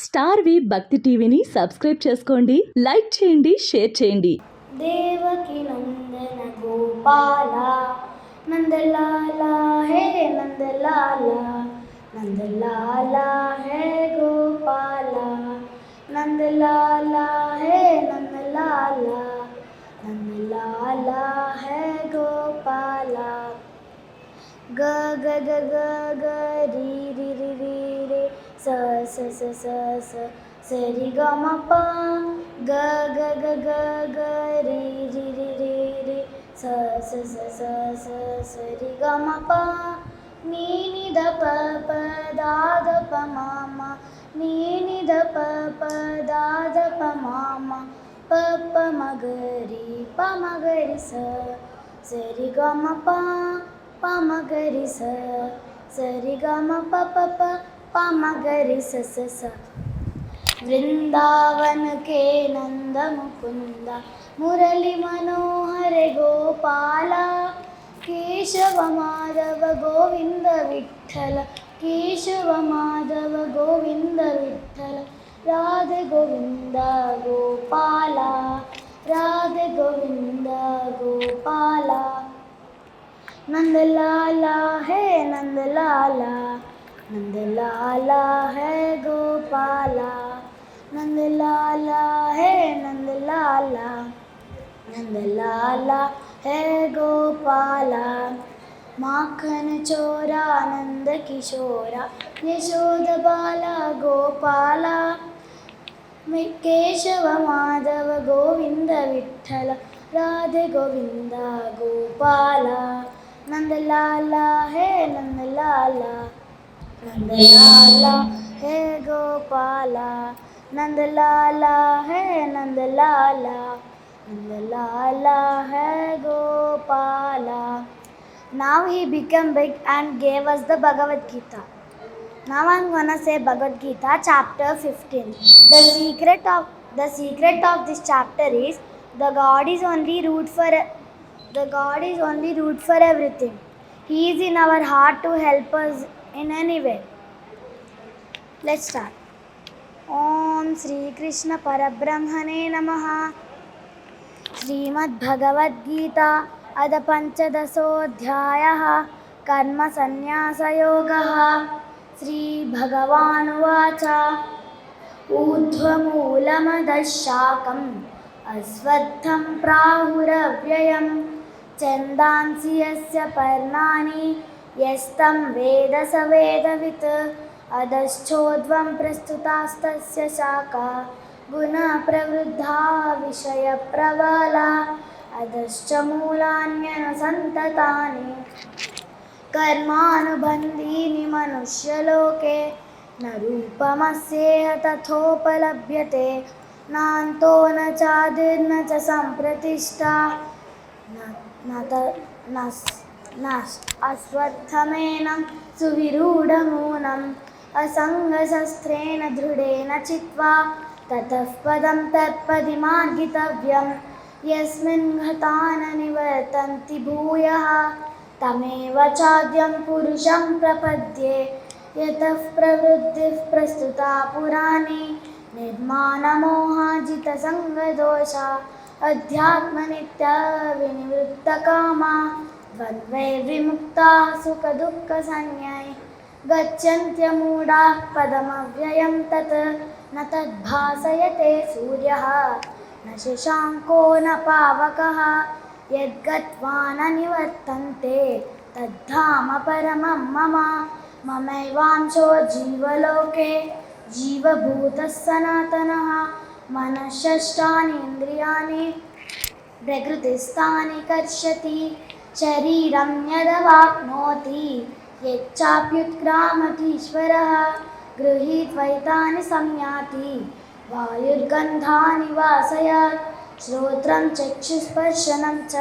Star వి భక్తి టీవీని subscribe చేసుకోండి, లైక్ చేయండి, షేర్ చేయండి. దేవకి నందన గోపాల నందలాల హే నందలాల నందలాల హే గోపాల నందలాల హే నందలాల నందలాల హే గోపాల గ గ గ గ గ రి రి రి రి రే స స స స స స రి గ మ ప గ గ గ గ గ రి రి రి రి రే స స స స స స రి గ మ ప నీ ని ద ప ప దా ద ప మ మ నీ ని ద ప ప దా ద ప మ మ ప ప మ గ రి ప మ గ రి స స రి గ మ ప ప మ గ రి స స రి గ మ ప ప ప ప మ గ రి స స స वृंदावन के नंद मुकुंद मुरली मनोहर गोपाला केशव माधव गोविंद विठ्ठल केशव माधव गोविंद विठ्ठल राधे गोविंद गोपाला राधे गोविंद गोपाला नंदलाला है नंदलाला नंदलाला है गोपाला नंदलाला है नंदलाला नंदलाला है गोपाला माखन चोरा नंद किशोरा यशोद बाला गोपाला केशव माधव गोविंद विठ्ठल राधे गोविंद गोपाला नंदलाला है नंदलाला नंदलाला है गोपाला नंदलाला है नंदलाला नंदलाला है Gopala. Now he became big and gave us the Bhagavad Gita. Now I'm gonna say Bhagavad Gita chapter 15. The secret of this chapter is the God is only root for everything. He is in our heart to help us in any way. Let's start. Om Shri Krishna Parabrahmane Namaha. Srimad Bhagavad Gita Ad Panchadasodhyayah Karma Sannyasa Yogah. Shri Bhagavan Vacha Urdhvamulamadash-shakam Asvatham Prahuravyayam Chandansi yasya parnani Yastam Veda Savedavit Adaschodvam Prastutastasya Shaka Guna Pravruddha Vishaya Pravala Adascha Mulanyana Santatani Karmanubandhini Manushya-loke Na Rupamasyeha Tathopalabhyate Nanto na chadir na cha sampratishta nas asvattamenam suvirudhamunam asangasasthrena dhrudena chitva tatah padam tatpadimargitavyam yasmin ghatana nivartanti bhuyah tameva chadyam purusham prapadye yatah pravruddhih prastuta purani निर्माणमोहाजित संगदोषा अध्यात्मनित्या विनिवृत्तकामा द्वन्द्वैर्विमुक्ता सुखदुःखसंज्ञै गच्छन्त्यमूढाः पदमव्ययं तत् न तद्भासयते सूर्यः न शशाङ्को न पावकः यद्गत्वा न निवर्तन्ते तद्धाम परमं मम ममैवांशो जीवलोके जीवभूतः सनातनः मनःषष्ठानि इन्द्रियाणि प्रकृतिस्थानि कर्षति शरीरं यदवाप्नोति यच्चाप्युत्क्रामतीश्वरः गृहीत्वैतानि संयाति वायुर्गन्धानि वासयात् श्रोत्रं चक्षुस्पर्शनं च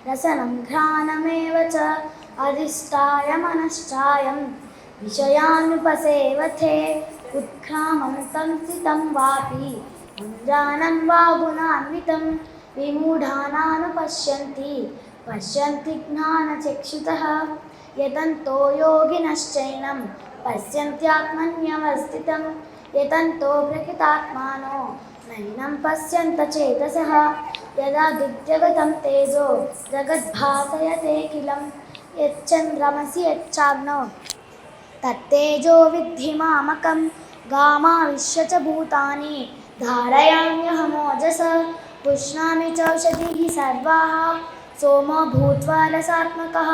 रसनं घ्राणमेव च अधिष्ठाय मनश्चायं विषयानुपसेवते उत्क्रामन्तं स्थितं वापि मुञ्जानं वा गुणान्वितं विमूढानानुपश्यन्ति पश्यन्ति ज्ञानचक्षुतः यतन्तो योगिनश्चैनं पश्यन्त्यात्मन्यवस्थितं यतन्तो प्रकृतात्मानो नैनं पश्यन्त चेतसः यदा दिग्जगतं तेजो जगद्भासयतेऽखिलं यच्चन्द्रमसि यच्चाग्नौ तत्तेजो विद्धि मामकं गामाविश्य च भूतानि धारयाम्यहमोजसा पुष्णामि चौषधीः सर्वाः सोमो भूत्वा रसात्मकः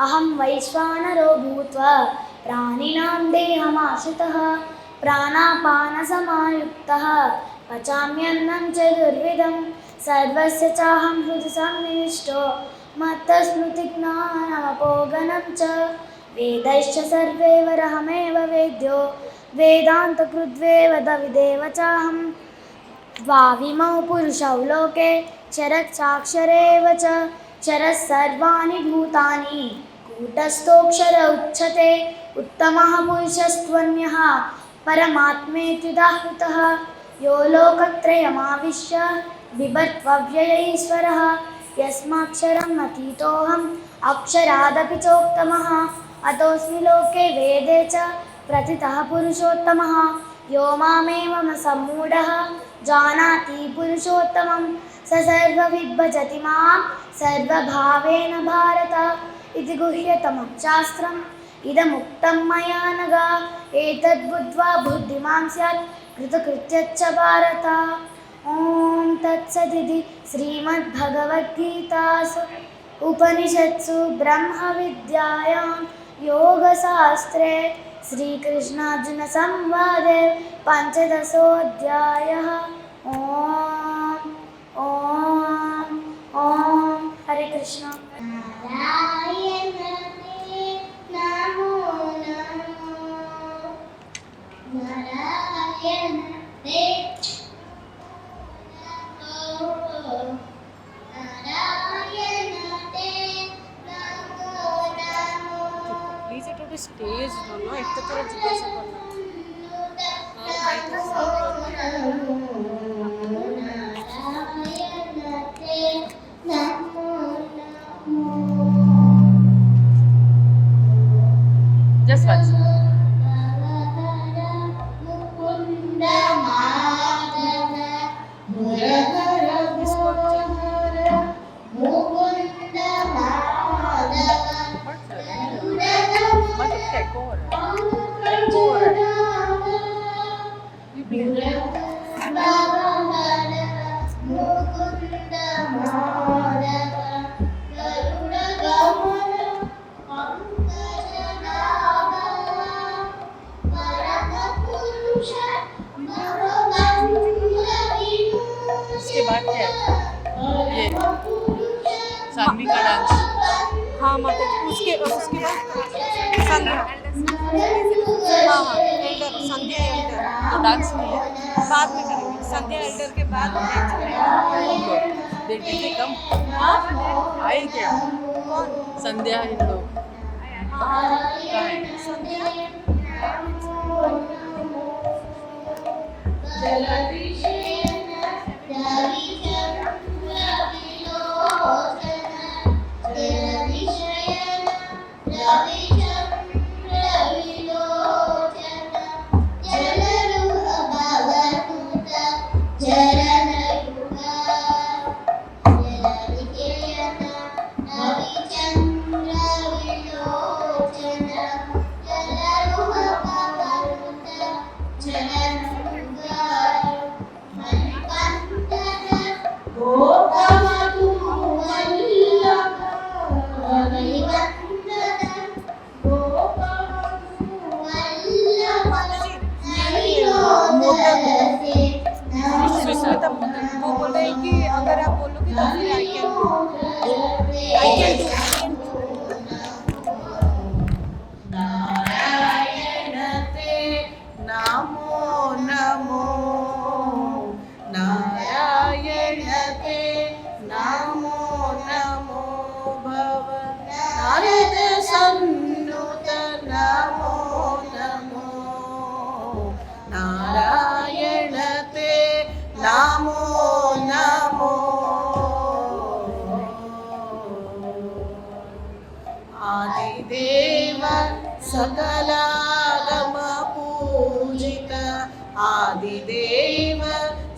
अहं वैश्वानरो भूत्वा प्राणिनां देहमाश्रितः प्राणापानसमायुक्तः पचाम्यन्नं चतुर्विधं सर्वस्य चाहं हृदि सन्निविष्टो मत्तस्मृतिज्ञानमपोगनं च वेदैश्च सर्वे वरहमेव वेद्यो वेदान्तकृद्वेव दविदेव चाहं द्वाविमौ पुरुषौ लोके क्षरश्चाक्षरेव च क्षरः सर्वाणि भूतानि कूटस्थोऽक्षर उच्यते उत्तमः पुरुषस्त्वन्यः परमात्मेत्युदाहृतः यो लोकत्रयमाविश्य बिभर्त्वव्यय ईश्वरः यस्माक्षरम् अतीतोऽहम् अक्षरादपि चोत्तमः अतोऽस्मि लोके वेदे च प्रथितः पुरुषोत्तमः यो मामेवं सम्मूढः जानाति पुरुषोत्तमं स सर्वविद्भजति मां सर्वभावेन भारत इति गुह्यतमं शास्त्रम् इदमुक्तं मया नघ एतद्बुद्ध्वा बुद्धिमान् स्यात् कृतकृत्यश्च भारत ॐ तत्सदिति श्रीमद्भगवद्गीतासु उपनिषत्सु ब्रह्मविद्यायां योगशास्त्रे श्रीकृष्णार्जुनसंवादे पञ्चदशोऽध्यायः ॐ ॐ ॐ हरे Krishna please it to stage दोनों एक तो थोड़ा जितना सा करना जस्ट वंस इसके बाद क्या है ये सानवी का डांस हाँ माता उसके उसके बाद संध्या हाँ हाँ एल्डर संध्या एल्डर तो डांस नहीं है बाद में करेंगे संध्या एल्डर के बाद डांस करेंगे देखते कम आए क्या संध्या इन लोग संध्या पूजित आदिदेव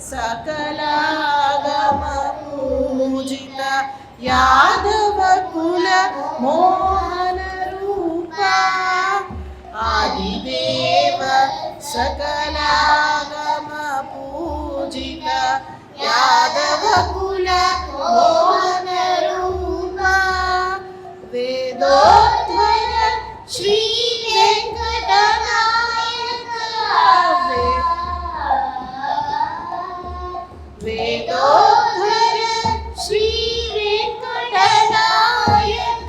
सकलागम पूजित यादव कुल मोहन रूपा आदिदेव सकलागम पूजित यादव कुल मोहन रूपा वेदोद्धर श्री वेंकटनायक वेदोद्धर श्री वेंकटनायक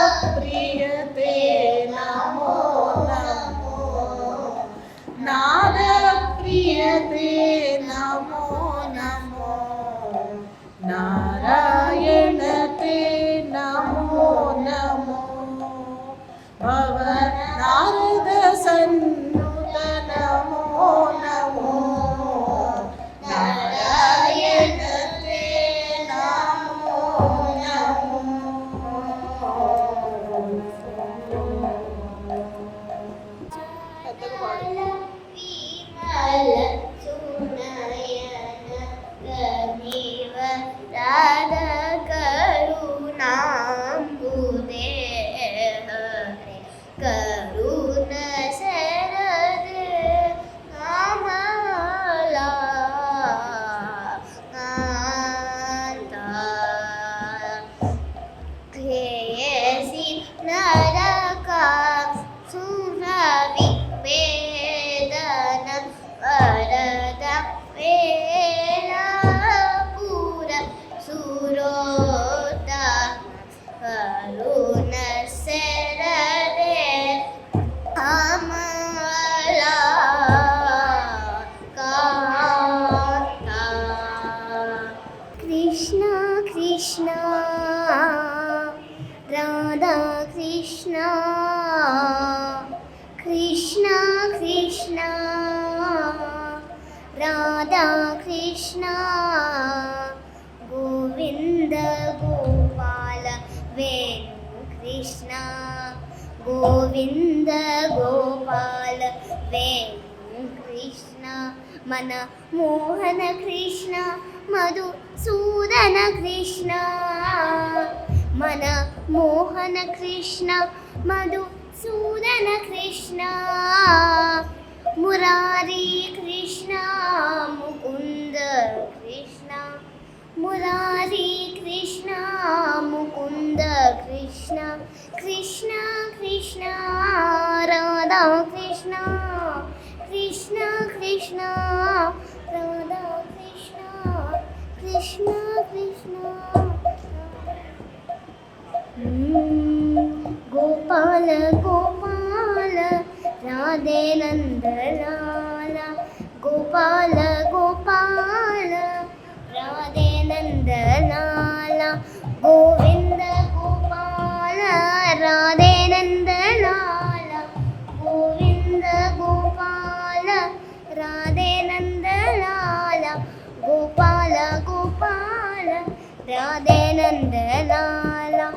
नादप्रियते नमो नमो नादप्रियते नमो नमो नारायण ते नमो नमो भव नारद सन्नुत नमो नमो नारायण ते नमो नमो विमल सुनयन गणिव राधा करुणाम्बुदे हरे करुण शरद कमला कान्ता प्रेयसी नरका सुरविवेदन वरद वेलापुर सुरोता करुण शरदे कमला कान्ता कृष्ण कृष्ण राधा कृष्ण कृष्ण कृष्ण राधा कृष्ण गोविंद गोपाल वेणु कृष्ण गोविंद गोपाल वेणु कृष्ण मन मोहन कृष्ण मधुसूदन कृष्ण मन मोहन कृष्ण मधुसूदन कृष्ण मुरारी कृष्ण मुकुंद कृष्ण मुरारी कृष्ण मुकुंद कृष्ण कृष्ण कृष्ण राधा कृष्ण कृष्ण कृष्ण राधा कृष्ण कृष्ण कृष्ण गोपाल गोपाल राधे नंद लाला गोपाल गोपाल राधे नंद लाला गोविंद गोपाल राधे नंद लाला गोविंद गोपाल राधे नंद लाला गोपाल गोपाल राधे नंद लाला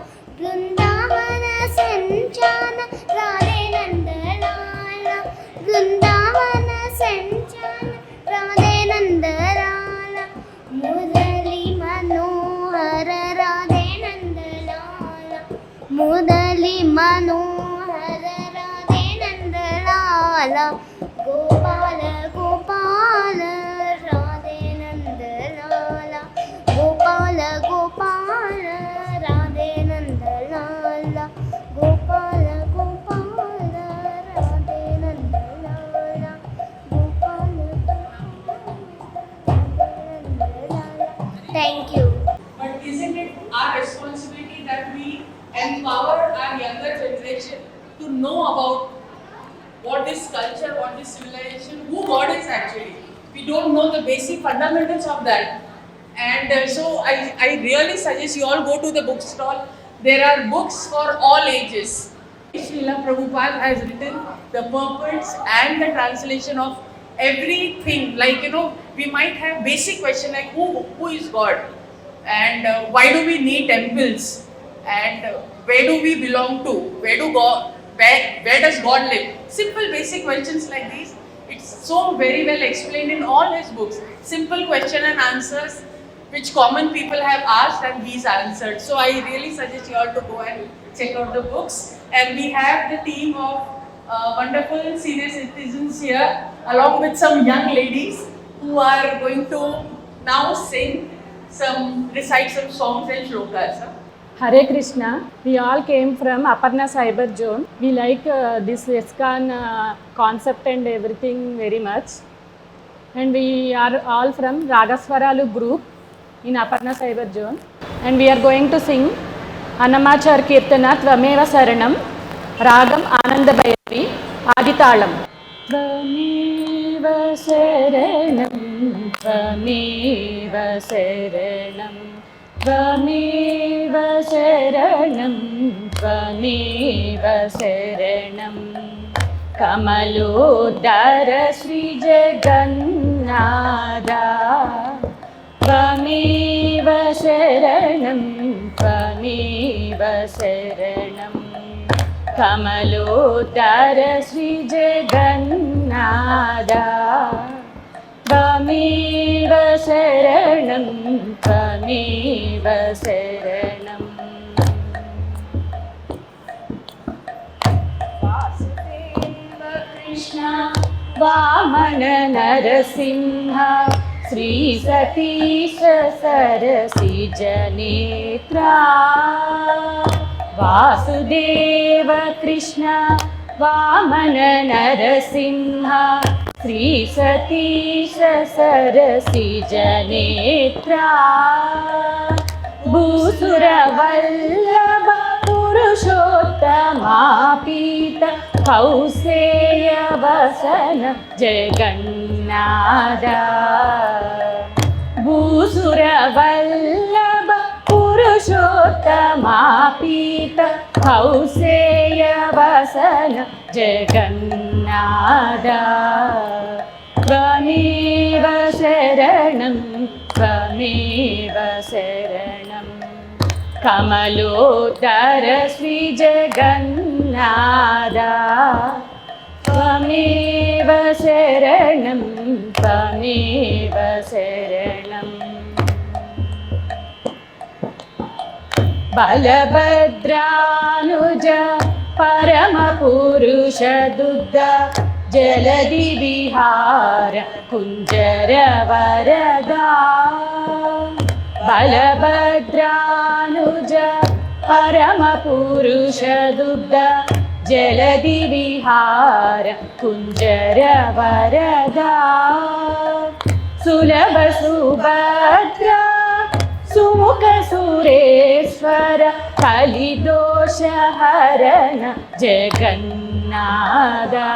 वृंदावन संचान राधे नंद लाला वृंदावन संचान राधे नंद लाला मुरली मनोहर राधे नंद लाला मुरली मनोहर राधे नंद लाला गोपाल गोपाल राधे नंद लाला गोपाल गोपाल राधे नंद लाला गोपाल गोपाल राधे नंद लाला Gopal thank you But isn't it our responsibility that we empower our younger generation to know about what is culture, what is civilization, who God is actually? We don't know the basic fundamentals of that. And so I really suggest you all go to the bookstall. There are books for all ages. Srila Prabhupada has written the purports and the translation of everything. Like, we might have basic question like who is God? And why do we need temples? And where do we belong to? Where does God live? simple basic questions like these. It's so very well explained in all his books. Simple question and answers which common people have asked and he's answered. So I really suggest you all to go and check out the books. And we have the team of wonderful senior citizens here along with some young ladies who are going to now recite some songs and shlokas. Hare Krishna. We all came from Aparna Cyber Zone. We like this ISKCON concept and everything very much. And we are all from Ragaswaralu group in Aparna Cyber Zone. And we are going to sing Annamachar Kirtana Tvameva Saranam, Ragam Ananda Bhairavi, Aditalam. Tvameva Saranam, Tvameva Saranam, Tvameva Saranam, Tvameva Saranam, Kamalodara Sri Jagannatha, Tvameva Saranam, Tvameva Saranam, Kamalodara Sri Jagannatha, Tvameva Saranam, Tvameva Saranam. Vasudeva Krishna Vamana Narasimha Sri Satisha Sarasija Netra. Vasudeva Krishna Vamana Narasimha Sri Satisha Sarasija Netra. Bhusura Vallabha Purushottama Pita Kauseya Vasana Jagannatha. Bhusura Vallabha Purushottama Pita Kauseya Vasana Jagannatha. Tvameva Saranam, Tvameva Saranam, Kamalodara Sri Jagannatha. Tvameva Saranam, Tvameva Saranam. Balabhadranuja Paramapurusha Duddha Jaladi Vihara Kunjara Varada. Balabhadranuja Paramapurusha Duddha Jaladi Vihara Kunjara Varada. Sulabha Subhadra Sumukha Sureshwara Kalidosha Harana Jagannatha.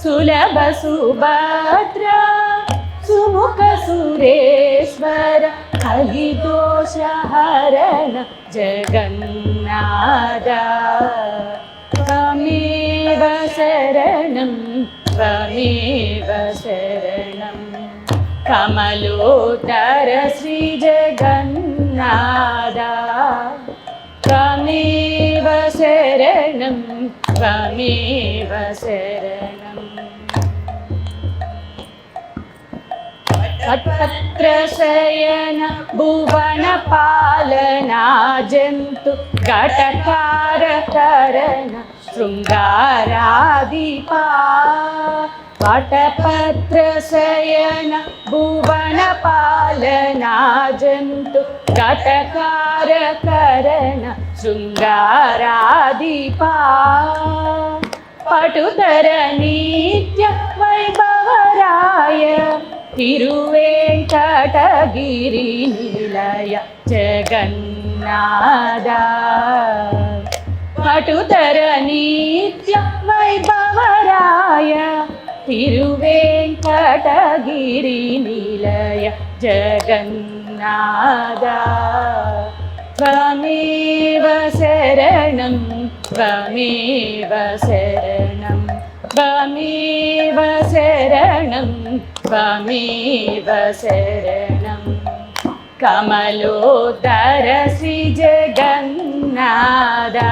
Sulabha Subhadra Sumukha Sureshwara Kalidosha Harana Jagannatha. Tvameva Saranam, Tvameva Saranam, Kamalodara Sri Jagannatha. Tvameva Saranam, Tvameva Saranam. Patpatrasayana Bhuvana Palana Jantu Gatakara Karana Srungaradipa. Patpatrasayana Bhuvana Palana Jantu Gatakara Karana Srungaradipa. Patudara Nitya Vaibhavaraya Tiruvenkatagiri Nilaya Jagannatha. Patudara Nitya Vaibhavaraya Tiruvenkatagiri Nilaya Jagannatha. Tvameva Saranam, Tvameva Saranam, Tvameva Saranam, Tvameva Saranam, Kamalodara Sri Jagannatha.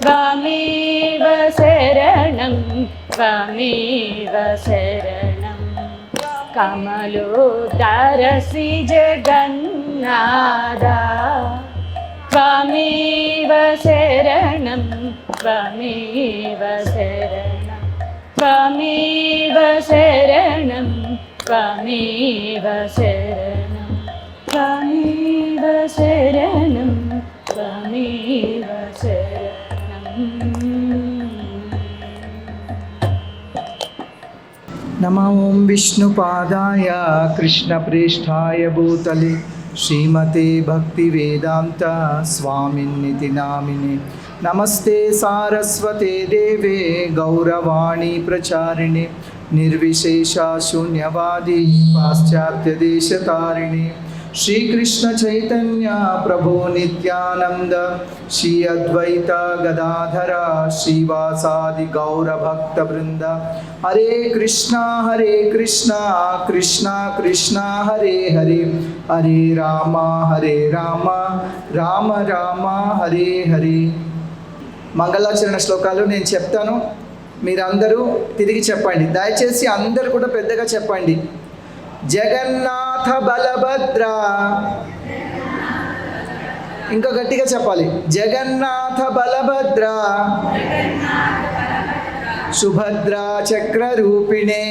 त्वमेव शरणं त्वमेव शरणं कमलोदर श्री जगन्नाथ त्वमेव शरणं त्वमेव शरणं त्वमेव शरणं त्वमेव शरणं त्वमेव शरणं त्वमेव शरणम् नमो ओं विष्णुपादाय कृष्णप्रेष्ठाय भूतले श्रीमते भक्तिवेदान्त स्वामिन्निति नामिने नमस्ते सारस्वते देवे गौरवाणी प्रचारिणे निर्विशेषा शून्यवादी पाश्चात्यदेशतारिणे श्रीकृष्ण चैतन्य प्रभो नित्यानंद श्री अद्वैत गदाधर श्रीवासादि गौरभक्तवृंद हरे कृष्णा कृष्णा कृष्णा हरे हरे हरे राम राम राम हरे हरे మంగళాచరణ శ్లోకాలు నేను చెప్తాను, మీరందరూ తిరిగి చెప్పండి. దయచేసి అందరూ కూడా పెద్దగా చెప్పండి. జగన్నాథ బలభద్ర, ఇంకా గట్టిగా చెప్పాలి. జగన్నాథ బలభద్ర సుభద్రా చక్ర రూపిణే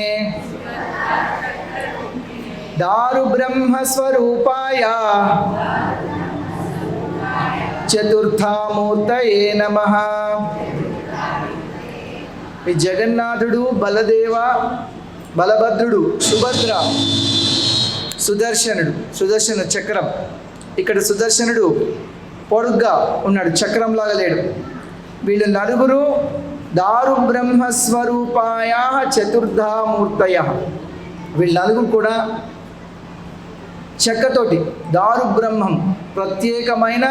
దారు బ్రహ్మ స్వరూపాయ చతుర్థామూర్తయే నమః. ఈ జగన్నాథుడు, బలభద్రుడు, సుభద్ర, సుదర్శన చక్రం. ఇక్కడ సుదర్శనుడు పొడుగ్గా ఉన్నాడు, చక్రంలాగా లేడు. వీళ్ళు నలుగురు దారు బ్రహ్మస్వరూపాయ చతుర్థామూర్తయ. వీళ్ళు నలుగురు కూడా చెక్కతోటి, దారు బ్రహ్మం ప్రత్యేకమైన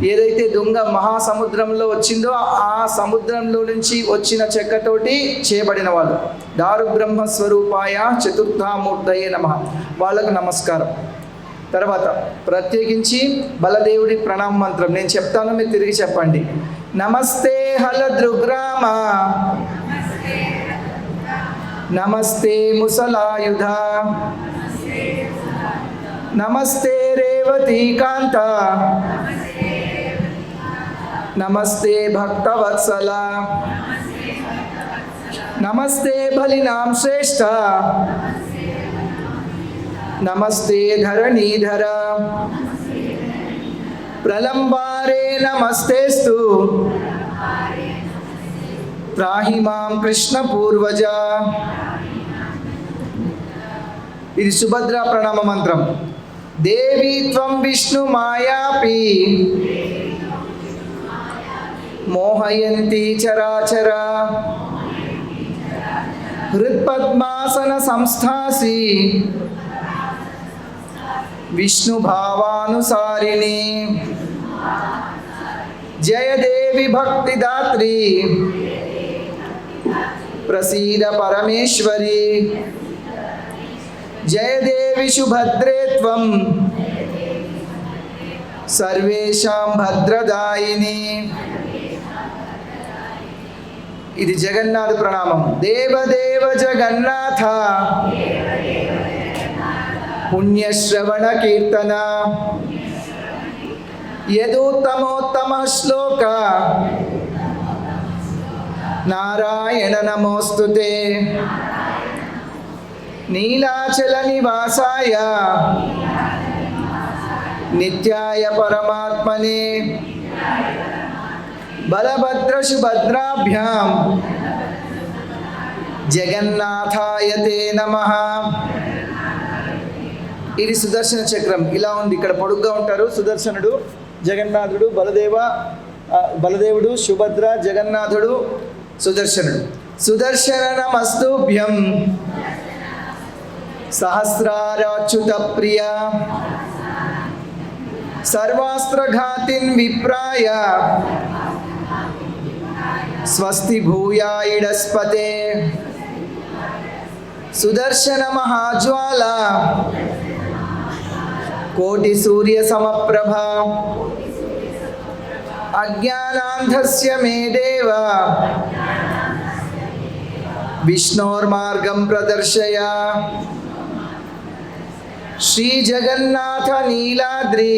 ఏదైతే దొంగ మహాసముద్రంలో వచ్చిందో ఆ సముద్రంలో నుంచి వచ్చిన చెక్కతోటి చేయబడిన వాళ్ళు. దారు బ్రహ్మస్వరూపాయ చతుర్థామూర్తయే నమః, వాళ్ళకు నమస్కారం. తర్వాత ప్రత్యేకించి బలదేవుడి ప్రణామ మంత్రం నేను చెప్తాను, మీరు తిరిగి చెప్పండి. నమస్తే హలదృగ్రామ, నమస్తే ముసలాయుధ, నమస్తే రేవతీకాంత, నమస్తే భక్తవత్సల, నమస్తే బలినాం శ్రేష్ఠ, నమస్తే ధరణీధర, ప్రలంబారే నమస్తేస్తు, త్రాహి మాం కృష్ణ పూర్వజ. ఇది సుభద్ర ప్రణామ మంత్రం. దేవి త్వం విష్ణు మాయాపి మోహయంతి చరాచర, హృత్పద్మాసన సంస్థాసి విష్ణు భావానుసారిణి. జయ దేవి భక్తిదాత్రి ప్రసీద పరమేశ్వరి. జయ దేవి సుభద్రే త్వం సర్వేషాం భద్రదాయిని. ఇది జగన్నాథ ప్రణామం. దేవదేవ జగన్నాథ పుణ్యశ్రవణ కీర్తన యదోత్తమోత్తమ శ్లోక నారాయణ నమోస్తుతే. నీలాచల నివాసాయ నిత్యాయ పరమాత్మనే బలభద్ర సుభద్రాభ్యాం జగన్నాథాయ తే నమః. ఇది సుదర్శన చక్రం ఇలా ఉంది. ఇక్కడ పొడుగ్గా ఉంటారు సుదర్శనుడు, జగన్నాథుడు, బలదేవుడు, సుభద్ర, జగన్నాథుడు, సుదర్శనుడు. సుదర్శన నమస్తుభ్యం సహస్రారాచ్యుత ప్రియ, సర్వాస్త్రఘాతిన్ విప్రాయ, స్వస్తి భూయా ఇడస్పతే. సుదర్శన మహాజ్వాల కోటి సూర్య సమప్రభ, అజ్ఞానాంధస్య మే దేవ విష్ణోర్మార్గం ప్రదర్శయ. శ్రీ జగన్నాథ నీలాద్రి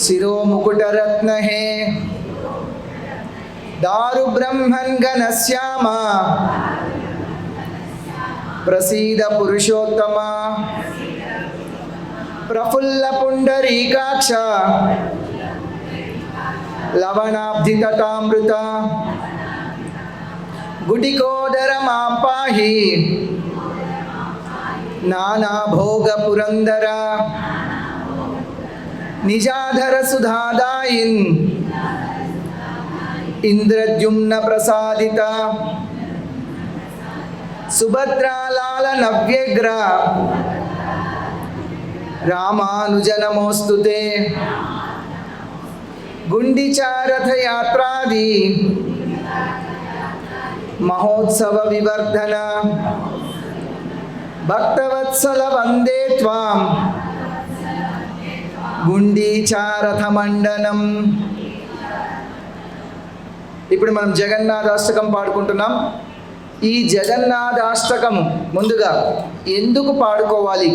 శిరోముకుటరత్నహే దారు బ్రహ్మన్ ఘనశ్యామ ప్రసీద పురుషోత్తమ. ప్రఫుల్ల పుండరీకాక్ష లవణాబ్ధి తటామృత గుడికోదర మాం పాహి నానా భోగ పురందర. నిజాధర సుధాదాయిన్ ఇంద్రద్యుమ్న ప్రసాదిత సుభద్రాలాల నవ్యగ్ర రామానుజ నమోస్తుతే. గుండిచారథయాత్రాది మహోత్సవ వివర్ధన భక్తవత్సల వందే త్వాం గుండీచారథ మండనం. ఇప్పుడు మనం జగన్నాథాష్టకం పాడుకుంటున్నాం. ఈ జగన్నాథాష్టకము ముందుగా ఎందుకు పాడుకోవాలి,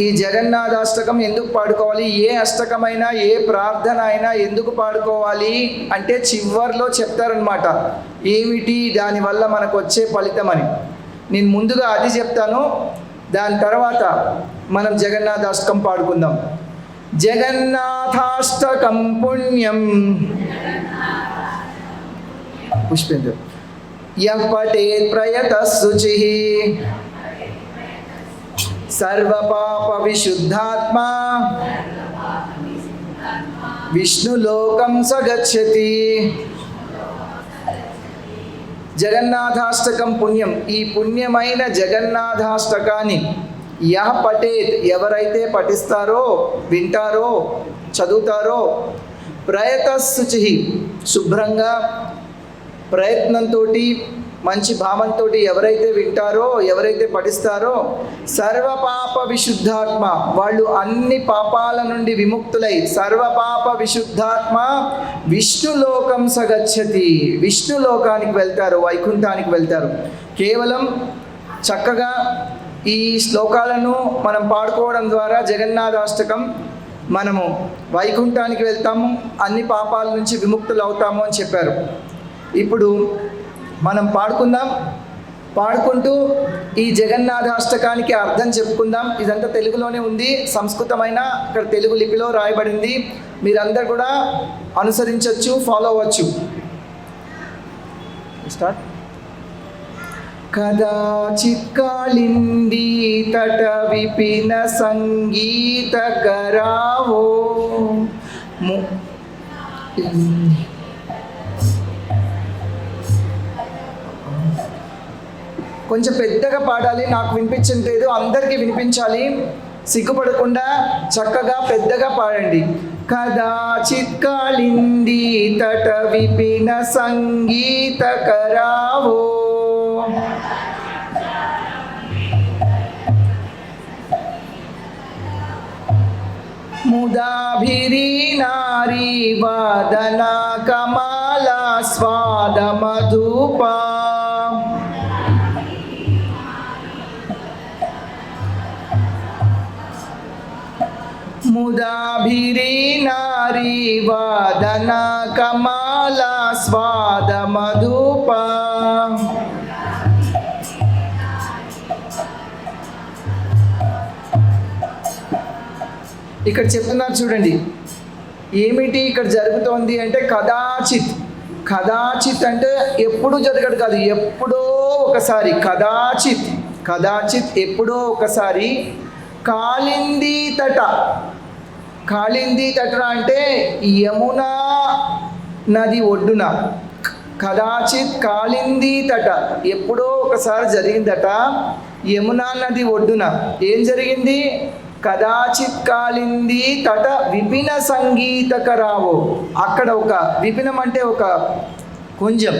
ఈ జగన్నాథాష్టకం ఎందుకు పాడుకోవాలి, ఏ అష్టకమైనా ఏ ప్రార్థన అయినా ఎందుకు పాడుకోవాలి అంటే చివర్లో చెప్తారనమాట ఏమిటి దానివల్ల మనకు వచ్చే ఫలితం అని. నేను ముందుగా అది చెప్తాను, దాని తర్వాత మనం జగన్నాథాష్టకం పాడుకుందాం. జగన్నాథాష్టకం పుణ్యం పుష్పేంద్ర యః పఠేత్ ప్రయతః శుచిః సర్వపాప విశుద్ధాత్మా విష్ణులోకం సగచ్చతి. జగన్నాథాష్టకం పుణ్యం. ఈ పుణ్యమైన జగన్నాథాష్టకాన్ని యః పఠేత్ ఎవరైతే పఠిస్తారో, వింటారో, చదువుతారో, ప్రయతః శుచిః శుభ్రంగా ప్రయత్నంతో మంచి భావంతో ఎవరైతే వింటారో, ఎవరైతే పఠిస్తారో, సర్వపాప విశుద్ధాత్మ వాళ్ళు అన్ని పాపాల నుండి విముక్తులై సర్వపాప విశుద్ధాత్మ విష్ణులోకం సగచ్చతి విష్ణులోకానికి వెళ్తారు, వైకుంఠానికి వెళ్తారు. కేవలం చక్కగా ఈ శ్లోకాలను మనం పాడుకోవడం ద్వారా జగన్నాథాష్టకం మనము వైకుంఠానికి వెళ్తాము, అన్ని పాపాల నుంచి విముక్తులు అవుతాము అని చెప్పారు. ఇప్పుడు మనం పాడుకుందాం. పాడుకుంటూ ఈ జగన్నాథాష్టకానికి అర్థం చెప్పుకుందాం. ఇదంతా తెలుగులోనే ఉంది, సంస్కృతమైన ఇక్కడ తెలుగు లిపిలో రాయబడింది. మీరందరూ కూడా అనుసరించవచ్చు, ఫాలో అవ్వచ్చు. స్టార్ట్. కదాచిత్ కాళిందీ తట విపిన సంగీత కరావో కొంచెం పెద్దగా పాడాలి, నాకు వినిపించట్లేదు, అందరికీ వినిపించాలి. సిగ్గుపడకుండా చక్కగా పెద్దగా పాడండి. కదాచిత్ కాళిందీ తట విపిన సంగీత కరావో ముదాభిరీ నారీ వాదనా కమాలా స్వాద మధుపా ముదాభిరీ నారీ వాదనా కమాలా స్వాద మధుపా. ఇక్కడ చెప్తున్నారు చూడండి, ఏమిటి ఇక్కడ జరుగుతోంది అంటే కదాచిత్. కదాచిత్ అంటే ఎప్పుడు జరగదు కాదు, ఎప్పుడో ఒకసారి. కదాచిత్ కదాచిత్ ఎప్పుడో ఒకసారి. కాళిందీ తట. కాళిందీ తట అంటే యమునా నది ఒడ్డున. కదాచిత్ కాళిందీ తట ఎప్పుడో ఒకసారి జరిగిందట యమునా నది ఒడ్డున. ఏం జరిగింది? కదాచిత్ కాళిందీ తట విపిన సంగీతకరావో. అక్కడ ఒక విపినం అంటే ఒక కుంజం,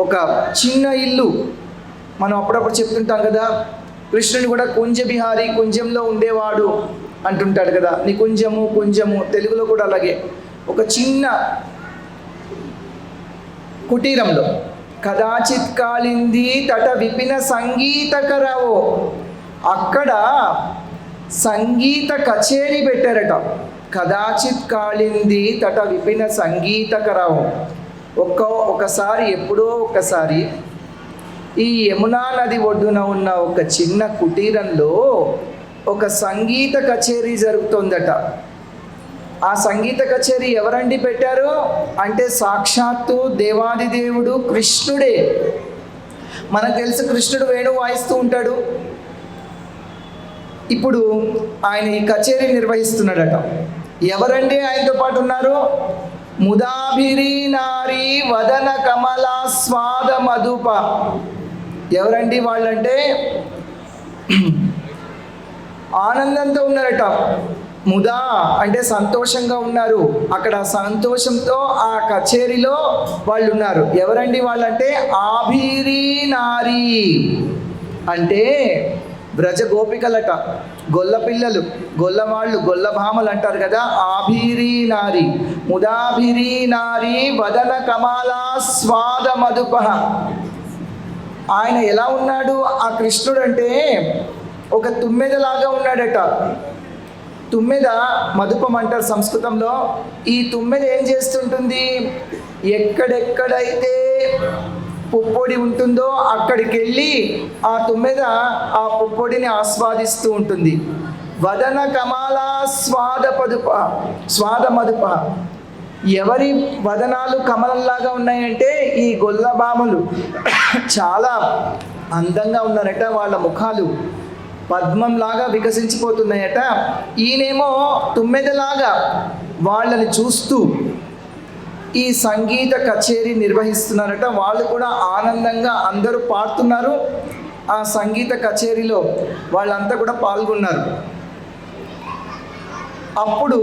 ఒక చిన్న ఇల్లు. మనం అప్పుడప్పుడు చెప్తుంటాం కదా, కృష్ణుడు కూడా కుంజ బిహారీ, కుంజంలో ఉండేవాడు అంటుంటాడు కదా, నికుంజము కుంజము, తెలుగులో కూడా అలాగే. ఒక చిన్న కుటీరంలో కదాచిత్ కాళింది తట విపిన సంగీతకరావో, అక్కడ సంగీత కచేరీ పెట్టారట. కదాచిత్ కాళింది తట విపిన సంగీతకరావో. ఒకసారి ఎప్పుడో ఒకసారి ఈ యమునా నది ఒడ్డున ఉన్న ఒక చిన్న కుటీరంలో ఒక సంగీత కచేరీ జరుగుతోందట. ఆ సంగీత కచేరీ ఎవరండి పెట్టారు అంటే సాక్షాత్తు దేవాదిదేవుడు కృష్ణుడే. మనకు తెలుసు కృష్ణుడు వేణువు వాయిస్తూ ఉంటాడు. ఇప్పుడు ఆయన ఈ కచేరీ నిర్వహిస్తున్నాడట. ఎవరండి ఆయనతో పాటు ఉన్నారు? ముదాభిరి నారీ వదన కమలా స్వాద మధుప. ఎవరండి వాళ్ళంటే ఆనందంతో ఉన్నారట. ముదా అంటే సంతోషంగా ఉన్నారు. అక్కడ సంతోషంతో ఆ కచేరీలో వాళ్ళు ఉన్నారు. ఎవరండి వాళ్ళంటే ఆభిరి నారీ అంటే బ్రజ గోపికలట, గొల్ల పిల్లలు, గొల్లవాళ్ళు, గొల్లభామలు అంటారు కదా. ఆభిరి నారీ, ముదాభిరి నారీ వదన కమలా స్వాద మధుప. ఆయన ఎలా ఉన్నాడు ఆ కృష్ణుడు అంటే ఒక తుమ్మెదలాగా ఉన్నాడట. తుమ్మెద మధుపం అంటారు సంస్కృతంలో. ఈ తుమ్మెద ఏం చేస్తుంటుంది? ఎక్కడెక్కడైతే పుప్పొడి ఉంటుందో అక్కడికి వెళ్ళి ఆ తుమ్మెద ఆ పుప్పొడిని ఆస్వాదిస్తూ ఉంటుంది. వదన కమలా స్వాద మధుప. ఎవరి వదనాలు కమలంలాగా ఉన్నాయంటే ఈ గొల్లభామలు చాలా అందంగా ఉన్నారట. వాళ్ళ ముఖాలు పద్మంలాగా వికసించిపోతున్నాయట. ఈయనేమో తుమ్మెదలాగా వాళ్ళని చూస్తూ ఈ సంగీత కచేరీ నిర్వహిస్తున్నారట. వాళ్ళు కూడా ఆనందంగా అందరూ పాడుతున్నారు. ఆ సంగీత కచేరీలో వాళ్ళంతా కూడా పాల్గొన్నారు. అప్పుడు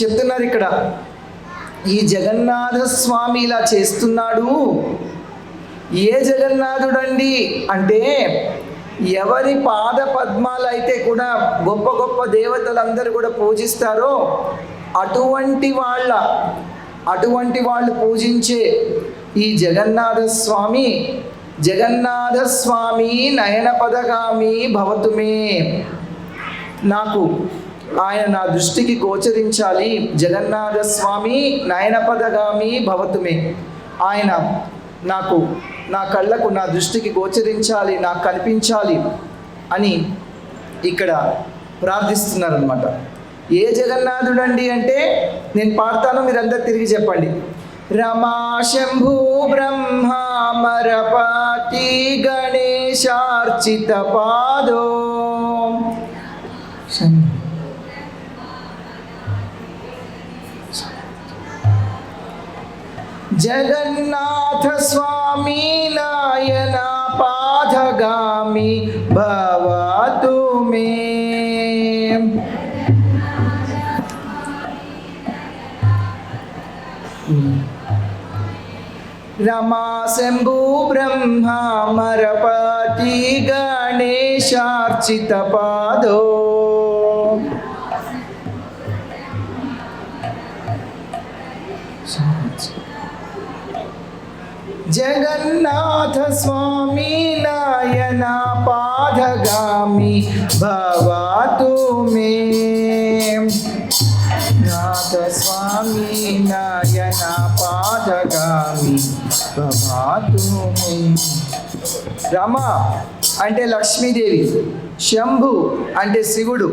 చెప్తున్నారు ఇక్కడ, ఈ జగన్నాథ స్వామి ఇలా చేస్తున్నాడు. ఏ జగన్నాథుడండి అంటే ఎవరి పాద పద్మాలు అయితే కూడా గొప్ప గొప్ప దేవతలందరూ కూడా పూజిస్తారో అటువంటి వాళ్ళు పూజించే ఈ జగన్నాథ స్వామి నయన పదగామి భవతుమే. నాకు ఆయన నా దృష్టికి గోచరించాలి. జగన్నాథ స్వామి నయన పదగామి భవతుమే. ఆయన నా కళ్ళకు నా దృష్టికి గోచరించాలి, నాకు కనిపించాలి అని ఇక్కడ ప్రార్థిస్తున్నారనమాట. ఏ జగన్నాథుడండి అంటే నేను పాడతాను, మీరందరూ తిరిగి చెప్పండి. రమా శంభు బ్రహ్మామరపతి గణేశార్చిత పాదో. జగన్నాథ స్వామి నాయన పాదగామి భవతు మే. రమా శంభు బ్రహ్మామరపతి గణేశార్చిత పాదో. జగన్నాథ స్వామి నాయన పాదగామి భవతు మే. నాథ స్వామి నాయన పాదగామి భవతు మే. రమ అంటే లక్ష్మీదేవి, శంభు అంటే శివుడు,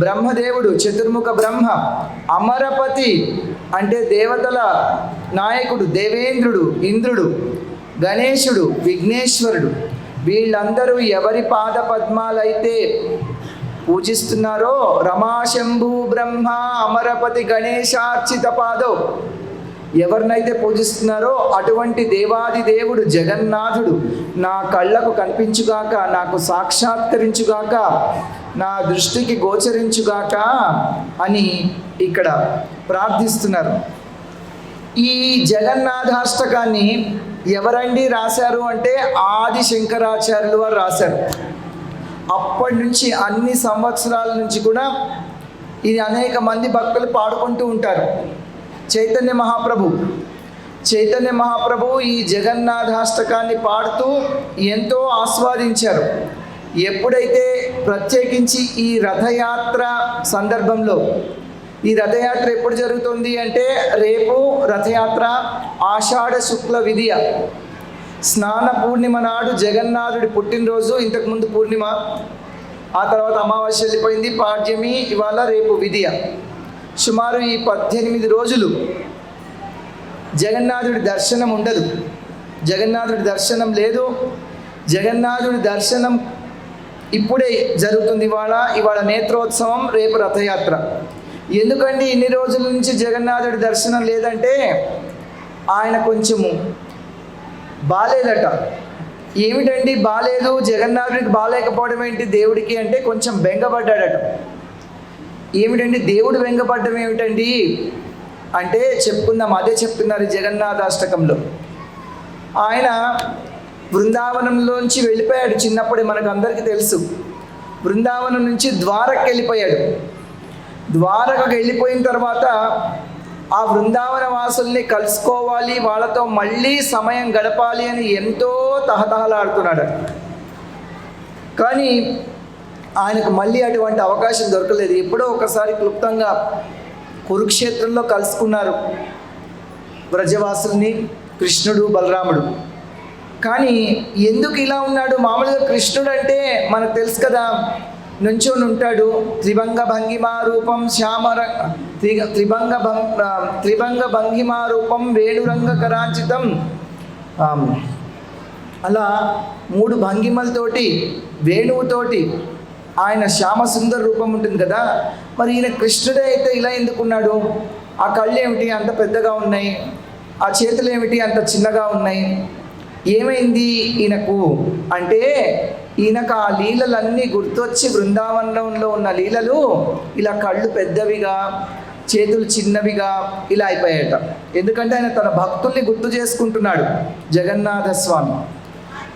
బ్రహ్మదేవుడు చతుర్ముఖ బ్రహ్మ, అమరపతి అంటే దేవతల నాయకుడు దేవేంద్రుడు ఇంద్రుడు, గణేశుడు విఘ్నేశ్వరుడు. వీళ్ళందరూ ఎవరి పాద పద్మాలైతే పూజిస్తున్నారో రమాశంభు బ్రహ్మ అమరపతి గణేశార్చిత పాదో, ఎవరినైతే పూజిస్తున్నారో అటువంటి దేవాది దేవుడు జగన్నాథుడు నా కళ్ళకు కనిపించుగాక, నాకు సాక్షాత్కరించుగాక, నా దృష్టికి గోచరించుగాక అని ఇక్కడ ప్రార్థిస్తున్నారు. ఈ జగన్నాథాష్టకాన్ని ఎవరండి రాశారు అంటే ఆది శంకరాచార్యులు వారు రాశారు. అప్పటి నుంచి అన్ని సంవత్సరాల నుంచి కూడా ఇది అనేక మంది భక్తులు పాడుకుంటూ ఉంటారు. చైతన్య మహాప్రభు ఈ జగన్నాథాష్టకాన్ని పాడుతూ ఎంతో ఆస్వాదించారు. ఎప్పుడైతే ప్రత్యేకించి ఈ రథయాత్ర సందర్భంలో, ఈ రథయాత్ర ఎప్పుడు జరుగుతుంది అంటే రేపు రథయాత్ర ఆషాఢ శుక్ల విదియ, స్నాన పూర్ణిమ నాడు జగన్నాథుడి పుట్టినరోజు. ఇంతకుముందు పూర్ణిమ, ఆ తర్వాత అమావాస్య వెళ్ళిపోయింది, పాడ్యమి, ఇవాళ రేపు విదియ. సుమారు ఈ 18 రోజులు జగన్నాథుడి దర్శనం ఉండదు, జగన్నాథుడి దర్శనం లేదు. జగన్నాథుడి దర్శనం ఇప్పుడే జరుగుతుంది. ఇవాళ నేత్రోత్సవం, రేపు రథయాత్ర. ఎందుకండి ఇన్ని రోజుల నుంచి జగన్నాథుడి దర్శనం లేదంటే ఆయన కొంచెము బాలేదట. ఏమిటండి బాలేదు, జగన్నాథుడికి బాలేకపోవడం ఏంటి దేవుడికి అంటే కొంచెం బెంగపడ్డాడట. ఏమిటండి దేవుడు బెంగపడ్డం ఏమిటండి అంటే చెప్పుకుందాం. అదే చెప్తున్నారు జగన్నాథాష్టకంలో. ఆయన బృందావనంలోంచి వెళ్ళిపోయాడు చిన్నప్పుడే, మనకు అందరికీ తెలుసు. బృందావనం నుంచి ద్వారకకి వెళ్ళిపోయాడు. ద్వారకకు వెళ్ళిపోయిన తర్వాత ఆ బృందావన వాసుల్ని కలుసుకోవాలి, వాళ్ళతో మళ్ళీ సమయం గడపాలి అని ఎంతో తహతహలాడుతున్నాడు. కానీ ఆయనకు మళ్ళీ అటువంటి అవకాశం దొరకలేదు. ఎప్పుడో ఒకసారి క్లుప్తంగా కురుక్షేత్రంలో కలుసుకున్నారు బ్రజవాసుల్ని కృష్ణుడు బలరాముడు. కానీ ఎందుకు ఇలా ఉన్నాడు? మామూలుగా కృష్ణుడు అంటే మనకు తెలుసు కదా, నుంచొని ఉంటాడు, త్రిభంగ భంగిమా రూపం త్రిభంగ భంగిమా రూపం వేణురంగ కరాంచితం, అలా 3 భంగిమలతోటి వేణువుతోటి ఆయన శ్యామ సుందర రూపం ఉంటుంది కదా. మరి ఈయన కృష్ణుడే అయితే ఇలా ఎందుకున్నాడు? ఆ కళ్ళు ఏమిటి అంత పెద్దగా ఉన్నాయి, ఆ చేతులు ఏమిటి అంత చిన్నగా ఉన్నాయి, ఏమైంది ఈయనకు అంటే ఈయనకు ఆ లీలలన్నీ గుర్తొచ్చి బృందావనంలో ఉన్న లీలలు ఇలా కళ్ళు పెద్దవిగా చేతులు చిన్నవిగా ఇలా అయిపోయాయట. ఎందుకంటే ఆయన తన భక్తుల్ని గుర్తు చేసుకుంటున్నాడు జగన్నాథ స్వామి.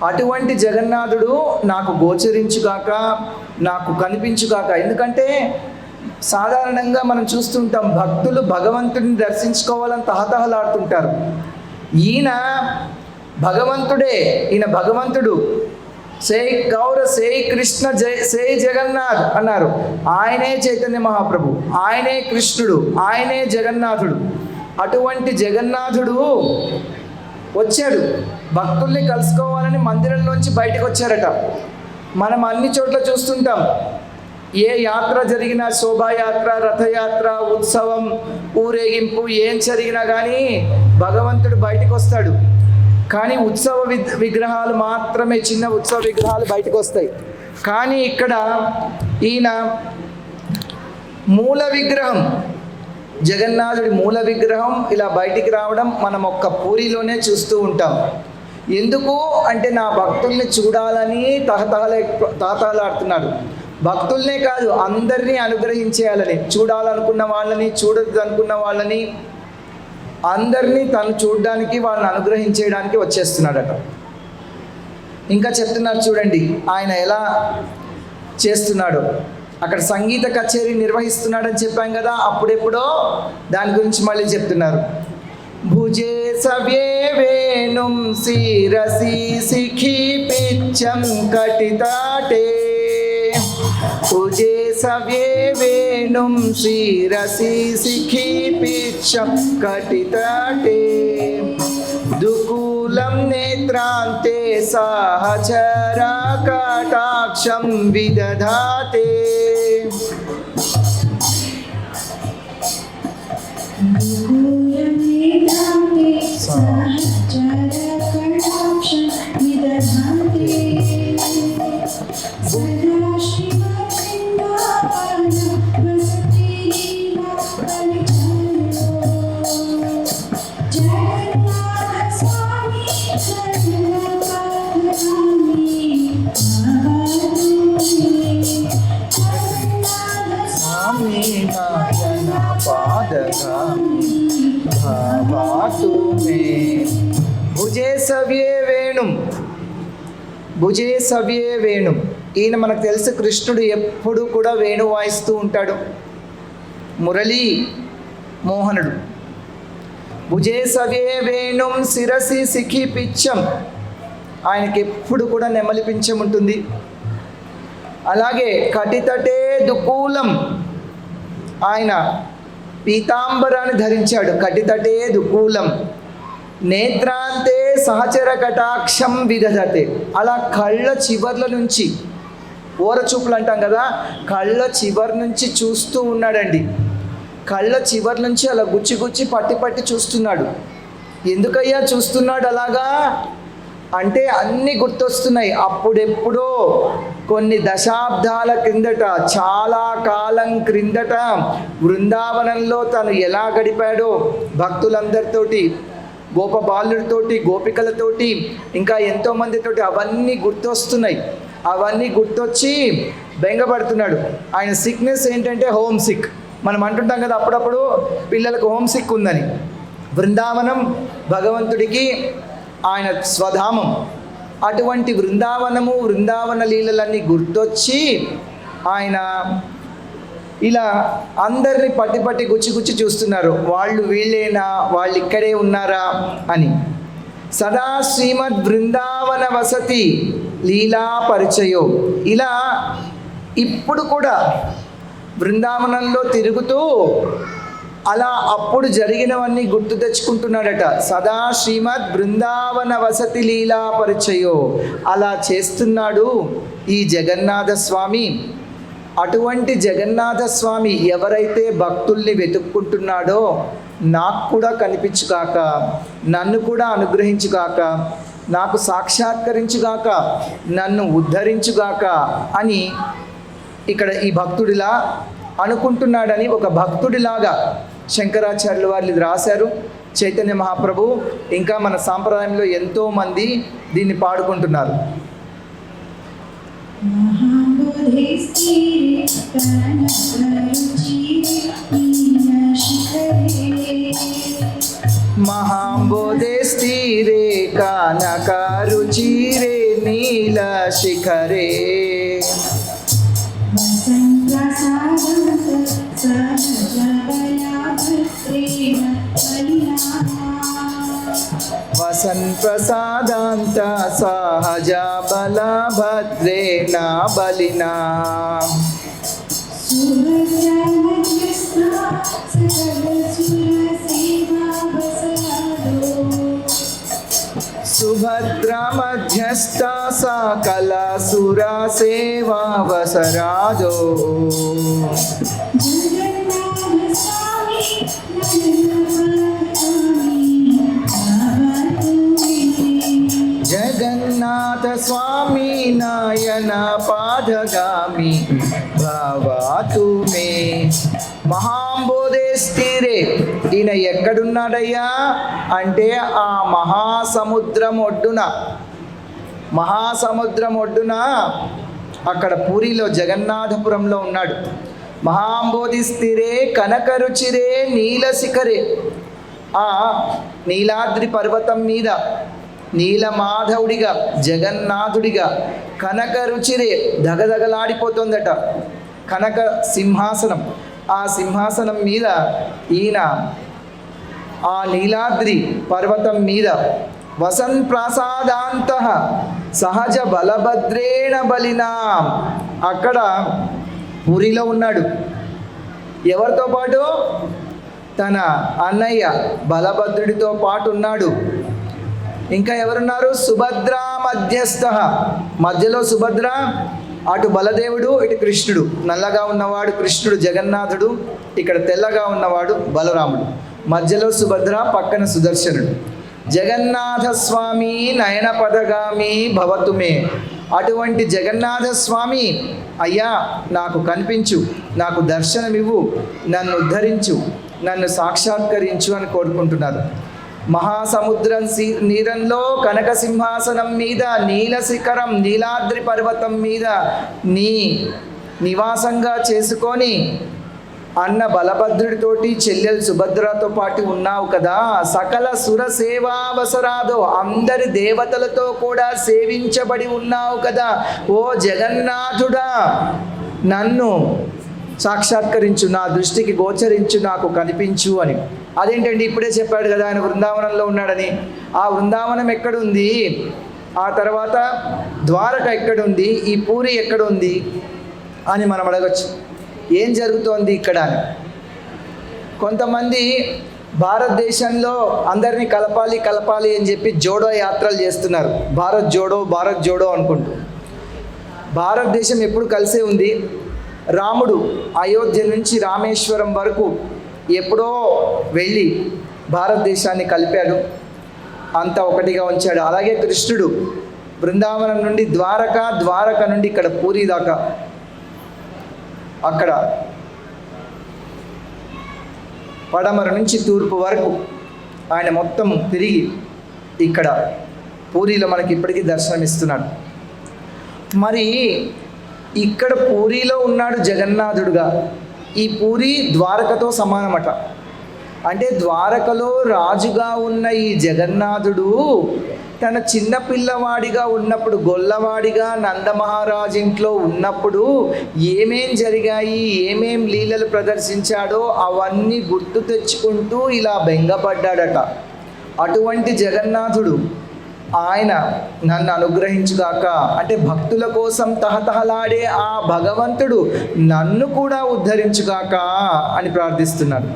అటువంటి జగన్నాథుడు నాకు గోచరించుగాక, నాకు కనిపించుగాక. ఎందుకంటే సాధారణంగా మనం చూస్తుంటాం భక్తులు భగవంతుడిని దర్శించుకోవాలని తహతహలాడుతుంటారు. ఈయన భగవంతుడే, ఈయన భగవంతుడు. సే గౌర సే కృష్ణ జయ సే జగన్నాథ్ అన్నారు. ఆయనే చైతన్య మహాప్రభు, ఆయనే కృష్ణుడు, ఆయనే జగన్నాథుడు. అటువంటి జగన్నాథుడు వచ్చాడు, భక్తుల్ని కలుసుకోవాలని మందిరంలోంచి బయటకు వచ్చారట. మనం అన్ని చోట్ల చూస్తుంటాం, ఏ యాత్ర జరిగినా, శోభాయాత్ర, రథయాత్ర, ఉత్సవం, ఊరేగింపు ఏం జరిగినా కానీ భగవంతుడు బయటకు వస్తాడు. కానీ ఉత్సవ విగ్రహాలు మాత్రమే, చిన్న ఉత్సవ విగ్రహాలు బయటకు వస్తాయి. కానీ ఇక్కడ ఈయన మూల విగ్రహం, జగన్నాథుడి మూల విగ్రహం ఇలా బయటికి రావడం మనం ఒక్క పూరిలోనే చూస్తూ ఉంటాం. ఎందుకు అంటే నా భక్తుల్ని చూడాలని తహతహలాడుతున్నాడు. భక్తుల్నే కాదు అందరినీ అనుగ్రహించేయాలని, చూడాలనుకున్న వాళ్ళని, చూడద్దు అనుకున్న వాళ్ళని అందరినీ తను చూడడానికి, వాళ్ళని అనుగ్రహించేయడానికి వచ్చేస్తున్నాడట. ఇంకా చెప్తున్నారు చూడండి ఆయన ఎలా చేస్తున్నాడు. అక్కడ సంగీత కచేరీ నిర్వహిస్తున్నాడని చెప్పాం కదా అప్పుడెప్పుడో, దాని గురించి మళ్ళీ చెప్తున్నారు. భుజే సవ్యే వేణుం శిరసి శిఖి పిచ్చం కటితాటే, భుజే సవ్యే వేణుం శిరసి శిఖి పిచ్చం కటితాటే, దుకూలం నేత్రాంతే సహచరా కటాక్షం విదధాతే. భుజే సవ్యే వేణుం, భుజే సవ్యే వేణుం ఈయన మనకు తెలుసు కృష్ణుడు ఎప్పుడు కూడా వేణు వాయిస్తూ ఉంటాడు. మురళీ మోహనుడు. భుజే సవే వేణుం శిరసి సిఖి పిచ్చం, ఆయనకి ఎప్పుడు కూడా నెమలి పింఛం ఉంటుంది. అలాగే కటితటే దుకూలం, ఆయన పీతాంబరాన్ని ధరించాడు. కటితటే దుకూలం. నేత్రాంతే సహచర కటాక్షం విదధతే, అలా కళ్ళ చివర్ల నుంచి, ఓరచూపులు అంటాం కదా, కళ్ళ చివరి నుంచి చూస్తూ ఉన్నాడండి. కళ్ళ చివరి నుంచి అలా గుచ్చి గుచ్చి పట్టి పట్టి చూస్తున్నాడు. ఎందుకయ్యా చూస్తున్నాడు అలాగా అంటే అన్నీ గుర్తొస్తున్నాయి. అప్పుడెప్పుడో కొన్ని దశాబ్దాల క్రిందట, చాలా కాలం క్రిందట బృందావనంలో తను ఎలా గడిపాడో భక్తులందరితోటి, గోపబాలుడితోటి, గోపికలతోటి, ఇంకా ఎంతోమందితోటి, అవన్నీ గుర్తొస్తున్నాయి. అవన్నీ గుర్తొచ్చి బెంగపడుతున్నాడు. ఆయన సిక్నెస్ ఏంటంటే హోమ్ సిక్. మనం అంటుంటాం కదా అప్పుడప్పుడు పిల్లలకు హోమ్ సిక్ ఉందని. బృందావనం భగవంతుడికి ఆయన స్వధామం. అటువంటి బృందావనము, బృందావన లీలలన్నీ గుర్తొచ్చి ఆయన ఇలా అందరినీ పట్టి పట్టి గుచ్చి గుచ్చి చూస్తున్నారు. వాళ్ళు వీళ్ళేనా, వాళ్ళు ఇక్కడే ఉన్నారా అని. సదా శ్రీమద్ బృందావన వసతి లీలా పరిచయో, ఇలా ఇప్పుడు కూడా బృందావనంలో తిరుగుతూ అలా అప్పుడు జరిగినవన్నీ గుర్తు తెచ్చుకుంటున్నాడట. సదా శ్రీమద్ బృందావన వసతి లీలా పరిచయో, అలా చేస్తున్నాడు ఈ జగన్నాథ స్వామి. అటువంటి జగన్నాథ స్వామి ఎవరైతే భక్తుల్ని వెతుక్కుంటున్నాడో, నాకు కూడా కనిపించుగాక, నన్ను కూడా అనుగ్రహించుగాక, నాకు సాక్షాత్కరించుగాక, నన్ను ఉద్ధరించుగాక అని ఇక్కడ ఈ భక్తుడిలా అనుకుంటున్నాడని ఒక భక్తుడిలాగా శంకరాచార్యుల వారు ఇది రాశారు. చైతన్య మహాప్రభు ఇంకా మన సాంప్రదాయంలో ఎంతోమంది దీన్ని పాడుకుంటున్నారు. మహాంబోధే స్థిరే కనకరుచిరే నీల శిఖరే వసన్ ప్రసాదాంత సహజ బల భద్రేణ బలినా సుభద్ర మధ్యస్థ సకల సుర సేవా వసరాదో జగన్నాథ స్వామి నాయన పాదగామి భవతు మే. మహాంబోధే స్థిరే, ఈయన ఎక్కడున్నాడయ్యా అంటే ఆ మహాసముద్రం ఒడ్డున అక్కడ పూరిలో జగన్నాథపురంలో ఉన్నాడు. మహాంబోధి స్థిరే కనకరుచిరే నీలశిఖరే, ఆ నీలాద్రి పర్వతం మీద నీలమాధవుడిగా, జగన్నాథుడిగా, కనక రుచిరే దగదగలాడిపోతుందట కనక సింహాసనం. ఆ సింహాసనం మీద ఈయన ఆ నీలాద్రి పర్వతం మీద వసన్ ప్రసాదాంత సహజ బలభద్రేణ బలినా, అక్కడ పూరిలో ఉన్నాడు. ఎవరితో పాటు? తన అన్నయ్య బలభద్రుడితో పాటు ఉన్నాడు. ఇంకా ఎవరున్నారు? సుభద్ర మధ్యస్థ, మధ్యలో సుభద్ర, అటు బలదేవుడు, ఇటు కృష్ణుడు. నల్లగా ఉన్నవాడు కృష్ణుడు జగన్నాథుడు, ఇక్కడ తెల్లగా ఉన్నవాడు బలరాముడు. మధ్యలో సుభద్ర, పక్కన సుదర్శనుడు. జగన్నాథ స్వామి నయన పదగామి భవతు మే, అటువంటి జగన్నాథ స్వామి అయ్యా నాకు కనిపించు, నాకు దర్శనమివ్వు, నన్ను ఉద్ధరించు, నన్ను సాక్షాత్కరించు అని కోరుకుంటున్నారు. మహాసముద్రం నీరంలో కనక సింహాసనం మీద నీలశిఖరం నీలాద్రి పర్వతం మీద నీ నివాసంగా చేసుకొని అన్న బలభద్రుడితోటి చెల్లెలు సుభద్రతో పాటు ఉన్నావు కదా, సకల సుర సేవావసరాదో అందరి దేవతలతో కూడా సేవించబడి ఉన్నావు కదా, ఓ జగన్నాథుడా నన్ను సాక్షాత్కరించు, నా దృష్టికి గోచరించు, నాకు కనిపించు అని. అదేంటండి ఇప్పుడే చెప్పాడు కదా ఆయన బృందావనంలో ఉన్నాడని. ఆ బృందావనం ఎక్కడుంది, ఆ తర్వాత ద్వారక ఎక్కడుంది, ఈ పూరి ఎక్కడుంది అని మనం అడగచ్చు. ఏం జరుగుతోంది ఇక్కడ అని. కొంతమంది భారతదేశంలో అందరినీ కలపాలి అని చెప్పి జోడో యాత్రలు చేస్తున్నారు. భారత్ జోడో అనుకుంటూ. భారతదేశం ఎప్పుడు కలిసే ఉంది. రాముడు అయోధ్య నుంచి రామేశ్వరం వరకు ఎప్పుడో వెళ్ళి భారతదేశాన్ని కలిపాడు, అంతా ఒకటిగా ఉంచాడు. అలాగే కృష్ణుడు బృందావనం నుండి ద్వారక నుండి ఇక్కడ పూరి దాకా, అక్కడ పడమర నుంచి తూర్పు వరకు ఆయన మొత్తం తిరిగి ఇక్కడ పూరిలో మనకి ఇప్పటికీ దర్శనమిస్తున్నాడు. మరి ఇక్కడ పూరిలో ఉన్నాడు జగన్నాథుడుగా. ఈ పూరి ద్వారకతో సమానమట. అంటే ద్వారకలో రాజుగా ఉన్న ఈ జగన్నాథుడు తన చిన్న పిల్లవాడిగా ఉన్నప్పుడు, గొల్లవాడిగా నందమహారాజు ఇంట్లో ఉన్నప్పుడు ఏమేం జరిగాయి, ఏమేం లీలలు ప్రదర్శించాడో అవన్నీ గుర్తు తెచ్చుకుంటూ ఇలా బెంగపడ్డాడట. అటువంటి జగన్నాథుడు ఆయన నన్ను అనుగ్రహించుగాక అంటే భక్తుల కోసం తహతహలాడే ఆ భగవంతుడు నన్ను కూడా ఉద్ధరించుగాక అని ప్రార్థిస్తున్నాడు.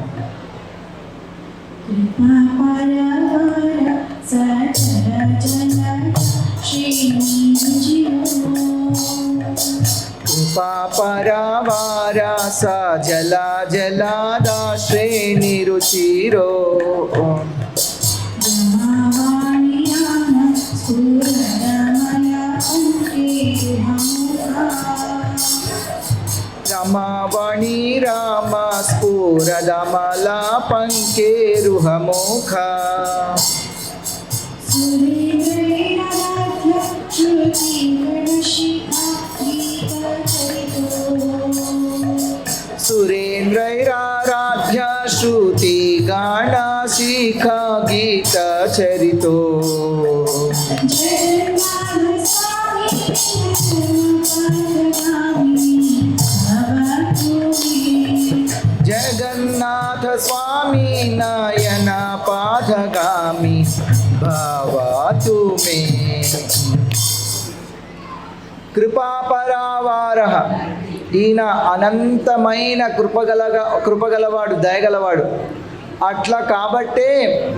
పరావార సజల జలాద శ్రేణి రుచిరో రమావణి రామ స్ఫురదమల పంకేరుహముఖ సురేంద్రైరారాధ్య శ్రుతి గానాశిఖ గీత చరితో జగన్నాథ స్వామి నయన పాదగామి భవతు మే. కృపాపరావార, ఈయన అనంతమైన కృపగలవాడు, దయగలవాడు. అట్లా కాబట్టే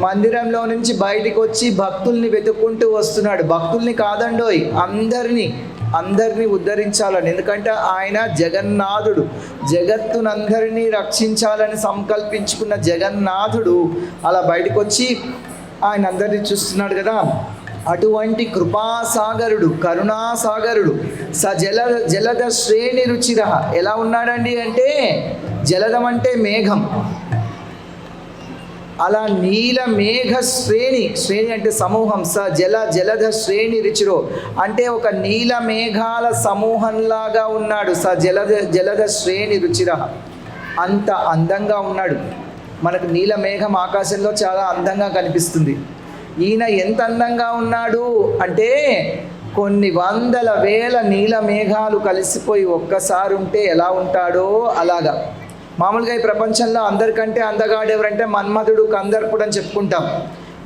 మందిరంలో నుంచి బయటికి వచ్చి భక్తుల్ని వెతుక్కుంటూ వస్తున్నాడు. భక్తుల్ని కాదండోయ్, అందరినీ ఉద్ధరించాలని. ఎందుకంటే ఆయన జగన్నాథుడు, జగత్తునందరినీ రక్షించాలని సంకల్పించుకున్న జగన్నాథుడు అలా బయటకు వచ్చి ఆయన అందరినీ చూస్తున్నాడు కదా. అటువంటి కృపాసాగరుడు, కరుణాసాగరుడు, జలద శ్రేణి రుచిర. ఎలా ఉన్నాడండి అంటే జలదం అంటే మేఘం, అలా నీల మేఘ శ్రేణి అంటే సమూహం. జలద శ్రేణి రుచిరో అంటే ఒక నీల మేఘాల సమూహంలాగా ఉన్నాడు. జలద శ్రేణి రుచిర, అంత అందంగా ఉన్నాడు. మనకు నీల మేఘం ఆకాశంలో చాలా అందంగా కనిపిస్తుంది. ఈయన ఎంత అందంగా ఉన్నాడు అంటే కొన్ని వందల వేల నీల మేఘాలు కలిసిపోయి ఒక్కసారి ఉంటే ఎలా ఉంటాడో అలాగా. మామూలుగా ఈ ప్రపంచంలో అందరికంటే అందగాడు ఎవరంటే మన్మధుడు, కందర్పుడు అని చెప్పుకుంటాం.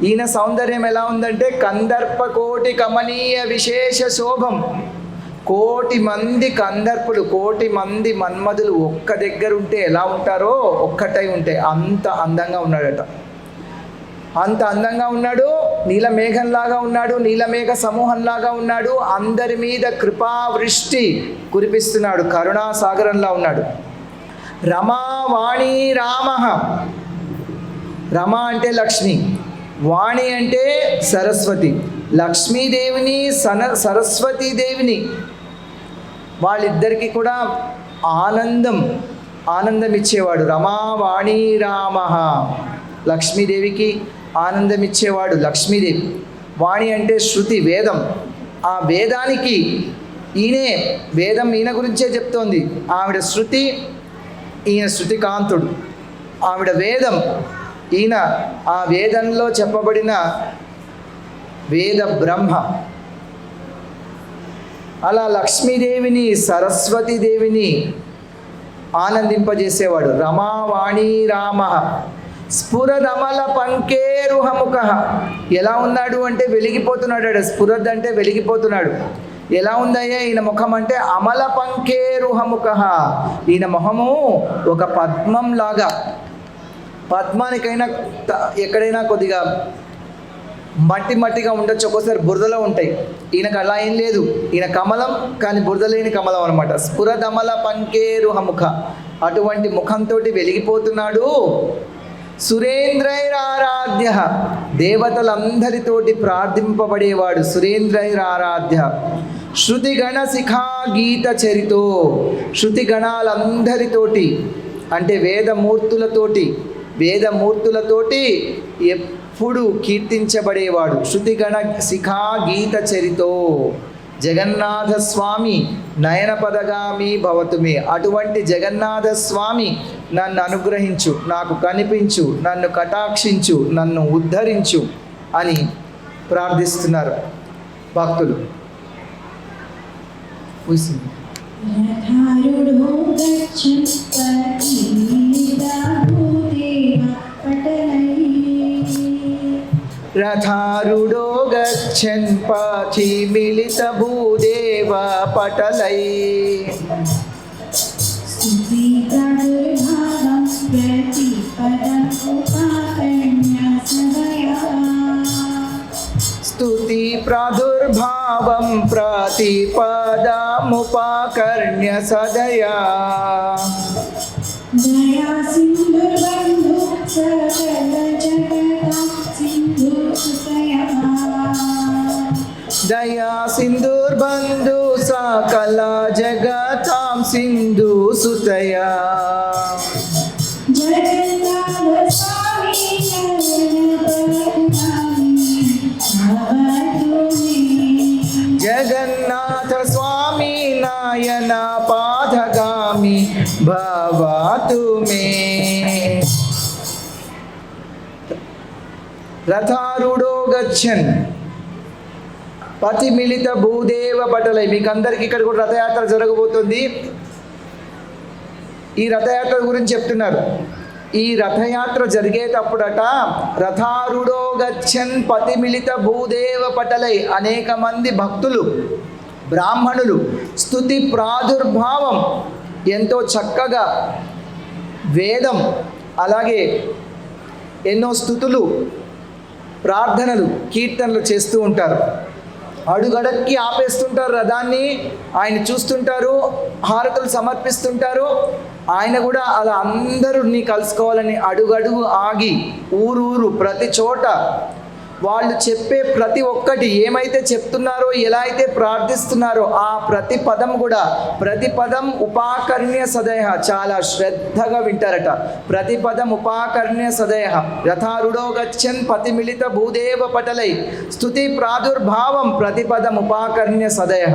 ఈయన సౌందర్యం ఎలా ఉందంటే కందర్ప కోటి కమనీయ విశేష శోభం. కోటి మంది కందర్పులు, కోటి మంది మన్మధులు ఒక్క దగ్గర ఉంటే ఎలా ఉంటారో, ఒక్కటై ఉంటే అంత అందంగా ఉన్నాడట. అంత అందంగా ఉన్నాడు, నీలమేఘంలాగా ఉన్నాడు, నీలమేఘ సమూహంలాగా ఉన్నాడు. అందరి మీద కృపావృష్టి కురిపిస్తున్నాడు, కరుణాసాగరంలా ఉన్నాడు. రమావాణి రామ. రమ అంటే లక్ష్మి, వాణి అంటే సరస్వతి. లక్ష్మీదేవిని సరస్వతీదేవిని వాళ్ళిద్దరికీ కూడా ఆనందం ఇచ్చేవాడు. రమావాణి రామ. లక్ష్మీదేవికి ఆనందం ఇచ్చేవాడు లక్ష్మీదేవి. వాణి అంటే శృతి, వేదం. ఆ వేదానికి వేదం ఈయన గురించే చెప్తోంది. ఆవిడ శృతి, ఈయన శృతికాంతుడు, ఆవిడ వేదం, ఈయన ఆ వేదంలో చెప్పబడిన వేద బ్రహ్మ. అలా లక్ష్మీదేవిని సరస్వతీదేవిని ఆనందింపజేసేవాడు. రమావాణి రామ స్ఫురదమల పంకేరుహముఖ. ఎలా ఉన్నాడు అంటే వెలిగిపోతున్నాడు. స్ఫురద్ అంటే వెలిగిపోతున్నాడు. ఎలా ఉందయ్యా ఈయన ముఖం అంటే అమల పంకేరుహముఖ. ఈయన మొహము ఒక పద్మం లాగా. పద్మానికైనా ఎక్కడైనా కొద్దిగా మట్టిగా ఉండొచ్చు, ఒక్కోసారి బురదలో ఉంటాయి. ఈయనకు అలా ఏం లేదు. ఈయన కమలం, కానీ బురద లేని కమలం అనమాట. స్ఫురదమల పంకేరుహముఖ, అటువంటి ముఖంతో వెలిగిపోతున్నాడు. సురేంద్రైరారాధ్య, దేవతలందరితోటి ప్రార్థింపబడేవాడు. సురేంద్రైరారాధ్య శృతిగణ శిఖా గీత చరితో, శృతిగణాలందరితోటి అంటే వేదమూర్తులతోటి ఎప్పుడు కీర్తించబడేవాడు. శృతిగణ శిఖా గీత చరితో జగన్నాథ స్వామి నయన పదగామి భవతుమే. అటువంటి జగన్నాథ స్వామి నన్ను అనుగ్రహించు, నాకు కనిపించు, నన్ను కటాక్షించు, నన్ను ఉద్ధరించు అని ప్రార్థిస్తున్నారు భక్తులు. రథారుడో గచ్చన్ పాచి మిలిత భూదేవ పటలై స్తుతి ప్రాదుర్భావం ప్రతిపదముపకర్ణ్య సదయా దయా సింధుర్బంధు సకల జగతాం సింధు సుతయా. దయా సింధుర్బంధు సకల జగతాం సింధు సుతయా. జగన్నాథ స్వామి జగన్నాథ స్వామి నాయన పాదగామి భవతు మే. రథారుడో గచ్చన్ పతి మిలిత భూదేవ పటలై. మీకు అందరికి ఇక్కడ కూడా రథయాత్ర జరగబోతుంది. ఈ రథయాత్ర గురించి చెప్తున్నారు. ఈ రథయాత్ర జరిగేటప్పుడట రథారుడో గచ్చన్ పతి మిలిత భూదేవ పటలై, అనేక మంది భక్తులు బ్రాహ్మణులు స్తుతి ప్రాదుర్భావం, ఎంతో చక్కగా వేదం అలాగే ఎన్నో స్తుతులు ప్రార్థనలు కీర్తనలు చేస్తూ ఉంటారు. అడుగడక్కి ఆపేస్తుంటారు రథాన్ని, ఆయన చూస్తుంటారు, హారతులు సమర్పిస్తుంటారు. ఆయన కూడా అలా అందరినీ కలుసుకోవాలని అడుగడుగు ఆగి ఊరూరు ప్రతి చోట వాళ్ళు చెప్పే ప్రతి ఒక్కటి ఏమైతే చెప్తున్నారో, ఎలా అయితే ప్రార్థిస్తున్నారో ఆ ప్రతి పదం కూడా ప్రతి పదం ఉపాకర్ణ్య సదయ, చాలా శ్రద్ధగా వింటారట. ప్రతి పదం ఉపాకర్ణ్య సదయ. రథారుడో గచ్చన్ పతి మిలిత భూదేవ పటలై స్తుతి ప్రాదుర్భావం ప్రతి పదం ఉపాకర్ణ్య సదయ.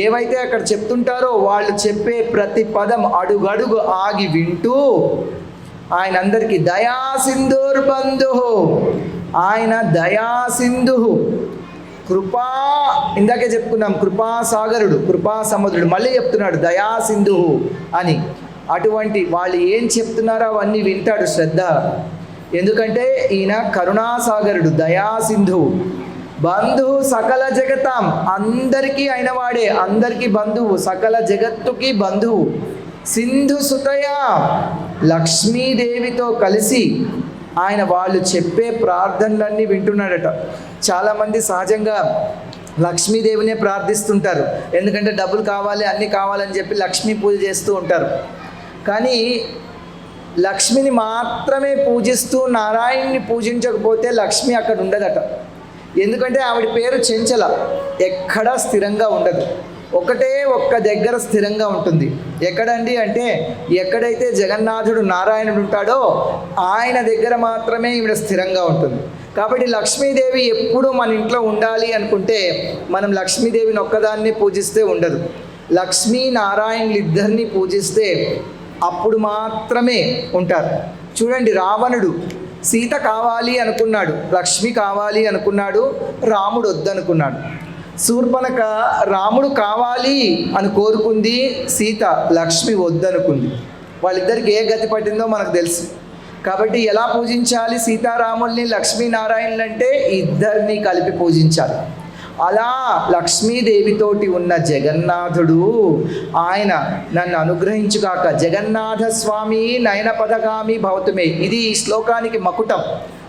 ఏవైతే అక్కడ చెప్తుంటారో వాళ్ళు చెప్పే ప్రతి పదం అడుగడుగు ఆగి వింటూ ఆయన అందరికీ దయా సింధుర్బంధు, ఆయన దయాసింధు, కృపా, ఇందాకే చెప్పుకున్నాం కృపాసాగరుడు, కృపా సముద్రుడు, మళ్ళీ చెప్తున్నాడు దయాసింధు అని. అటువంటి వాళ్ళు ఏం చెప్తున్నారో అవన్నీ వింటాడు శ్రద్ధ. ఎందుకంటే ఈయన కరుణాసాగరుడు, దయాసింధు. బంధువు సకల జగతాం, అందరికీ అయిన వాడే, అందరికీ బంధువు, సకల జగత్తుకి బంధువు. సింధు సుతయ, లక్ష్మీదేవితో కలిసి ఆయన వాళ్ళు చెప్పే ప్రార్థనలన్నీ వింటున్నాడట. చాలామంది సహజంగా లక్ష్మీదేవినే ప్రార్థిస్తుంటారు. ఎందుకంటే డబ్బులు కావాలి, అన్నీ కావాలని చెప్పి లక్ష్మీ పూజ చేస్తూ ఉంటారు. కానీ లక్ష్మిని మాత్రమే పూజిస్తూ నారాయణ్ణి పూజించకపోతే లక్ష్మి అక్కడ ఉండదట. ఎందుకంటే ఆవిడ పేరు చెంచల, ఎక్కడా స్థిరంగా ఉండదు. ఒకటే ఒక్క దగ్గర స్థిరంగా ఉంటుంది. ఎక్కడండి అంటే ఎక్కడైతే జగన్నాథుడు నారాయణుడు ఉంటాడో ఆయన దగ్గర మాత్రమే ఈవిడ స్థిరంగా ఉంటుంది. కాబట్టి లక్ష్మీదేవి ఎప్పుడూ మన ఇంట్లో ఉండాలి అనుకుంటే మనం లక్ష్మీదేవిని ఒక్కదాన్ని పూజిస్తే ఉండదు. లక్ష్మీ నారాయణులు ఇద్దరిని పూజిస్తే అప్పుడు మాత్రమే ఉంటారు. చూడండి, రావణుడు సీత కావాలి అనుకున్నాడు, లక్ష్మి కావాలి అనుకున్నాడు, రాముడు వద్దనుకున్నాడు. శూర్పణఖ రాముడు కావాలి అని కోరుకుంది, సీత లక్ష్మి వద్దనుకుంది. వాళ్ళిద్దరికి ఏ గతి పట్టిందో మనకు తెలుసు. కాబట్టి ఎలా పూజించాలి సీతారాముల్ని, లక్ష్మీనారాయణులు అంటే ఇద్దరిని కలిపి పూజించాలి. అలా లక్ష్మీదేవితోటి ఉన్న జగన్నాథుడు ఆయన నన్ను అనుగ్రహించుగాక, జగన్నాథ స్వామి నయన పదగామి భవతుమే. ఇది ఈ శ్లోకానికి మకుటం.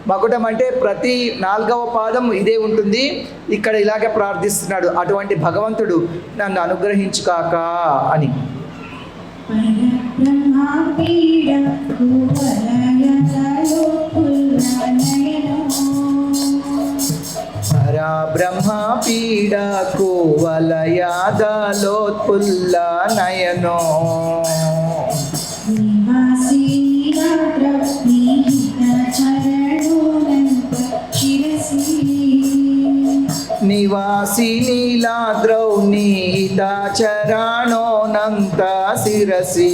మకుటం అంటే ప్రతి 4వ పాదం ఇదే ఉంటుంది. ఇక్కడ ఇలాగే ప్రార్థిస్తున్నాడు, అటువంటి భగవంతుడు నన్ను అనుగ్రహించుగాక అని. పరబ్రహ్మ పీడ కువలయాదలోత్పుల్ల నయనో నివాసి నీలాద్రౌ నీహిత చరణోనంత శిరసి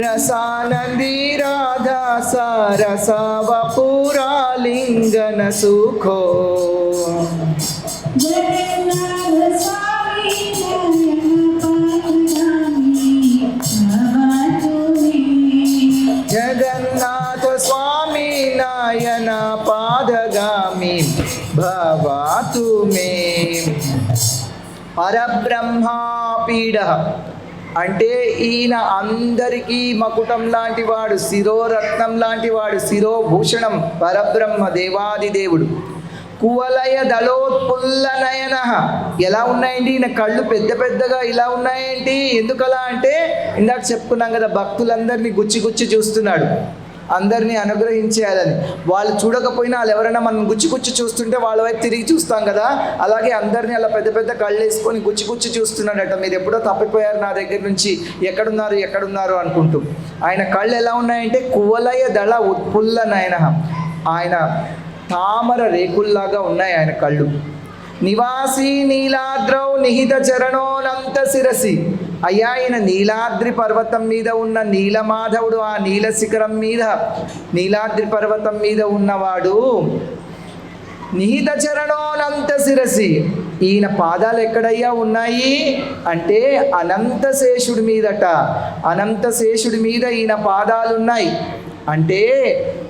రసానంది రాధా సరస వపురాలింగన సుఖో జగన్నాథ స్వామి నయన పాదగామి భవతు మే. పరబ్రహ్మ పీడ అంటే ఈయన అందరికీ మకుటం లాంటి వాడు, శిరోరత్నం లాంటి వాడు, శిరోభూషణం, పరబ్రహ్మ దేవాదిదేవుడు. కువలయ దళోత్పుల్ల నయన. ఎలా ఉన్నాయండి ఈయన కళ్ళు పెద్ద పెద్దగా ఇలా ఉన్నాయేంటి, ఎందుకలా అంటే ఇందాక చెప్పుకున్నాం కదా, భక్తులందరినీ గుచ్చి గుచ్చి చూస్తున్నాడు, అందరినీ అనుగ్రహించేయాలని. వాళ్ళు చూడకపోయినా వాళ్ళు ఎవరైనా మనం గుచ్చి గుచ్చి చూస్తుంటే వాళ్ళ వైపు తిరిగి చూస్తాం కదా, అలాగే అందరినీ అలా పెద్ద పెద్ద కళ్ళు వేసుకొని గుచ్చి గుచ్చి చూస్తున్నాడట. మీరు ఎప్పుడో తప్పిపోయారు నా దగ్గర నుంచి, ఎక్కడున్నారు ఎక్కడున్నారు అనుకుంటూ. ఆయన కళ్ళు ఎలా ఉన్నాయంటే కువలయ దళ ఉత్పుల్ల నయన, ఆయన తామర రేకుల్లాగా ఉన్నాయి ఆయన కళ్ళు. నివాసి నీలాద్రౌ నిహిత చరణోనంత శిరసి. అయ్యా ఈయన నీలాద్రి పర్వతం మీద ఉన్న నీలమాధవుడు, ఆ నీల శిఖరం మీద నీలాద్రి పర్వతం మీద ఉన్నవాడు. నిహిత చరణోనంత శిరసి, ఈయన పాదాలు ఎక్కడయ్యా ఉన్నాయి అంటే అనంతశేషుడి మీదట. అనంతశేషుడి మీద ఈయన పాదాలు ఉన్నాయి అంటే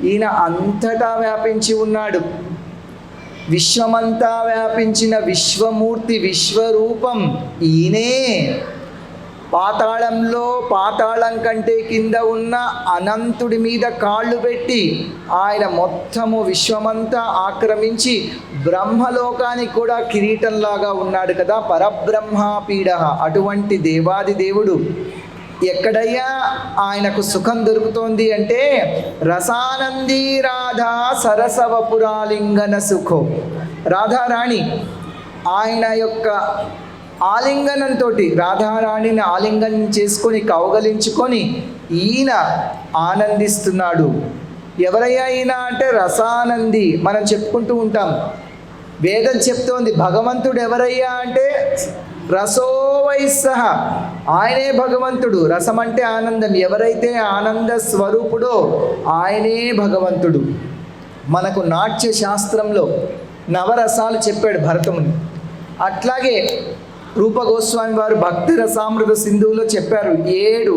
ఈయన అంతటా వ్యాపించి ఉన్నాడు. విశ్వమంతా వ్యాపించిన విశ్వమూర్తి, విశ్వరూపం ఈయనే. పాతాళంలో పాతాళం కంటే కింద ఉన్న అనంతుడి మీద కాళ్ళు పెట్టి ఆయన మొత్తము విశ్వమంతా ఆక్రమించి బ్రహ్మలోకానికి కూడా కిరీటంలాగా ఉన్నాడు కదా, పరబ్రహ్మ పీడ. అటువంటి దేవాది దేవుడు ఎక్కడయ్యా ఆయనకు సుఖం దొరుకుతోంది అంటే రసానంది రాధా సరసవపురాలింగన సుఖో. రాధారాణి ఆయన యొక్క ఆలింగనంతో, రాధారాణిని ఆలింగనం చేసుకొని కౌగలించుకొని ఈయన ఆనందిస్తున్నాడు. ఎవరయ్యా ఈయన అంటే రసానంది. మనం చెప్పుకుంటూ ఉంటాం, వేదం చెప్తోంది భగవంతుడు ఎవరయ్యా అంటే రసోవైసహ, ఆయనే భగవంతుడు. రసం అంటే ఆనందం. ఎవరైతే ఆనంద స్వరూపుడో ఆయనే భగవంతుడు. మనకు నాట్య శాస్త్రంలో నవరసాలు చెప్పాడు భరతముని. అట్లాగే రూపగోస్వామి వారు భక్తి రసామృత సింధువులో చెప్పారు 7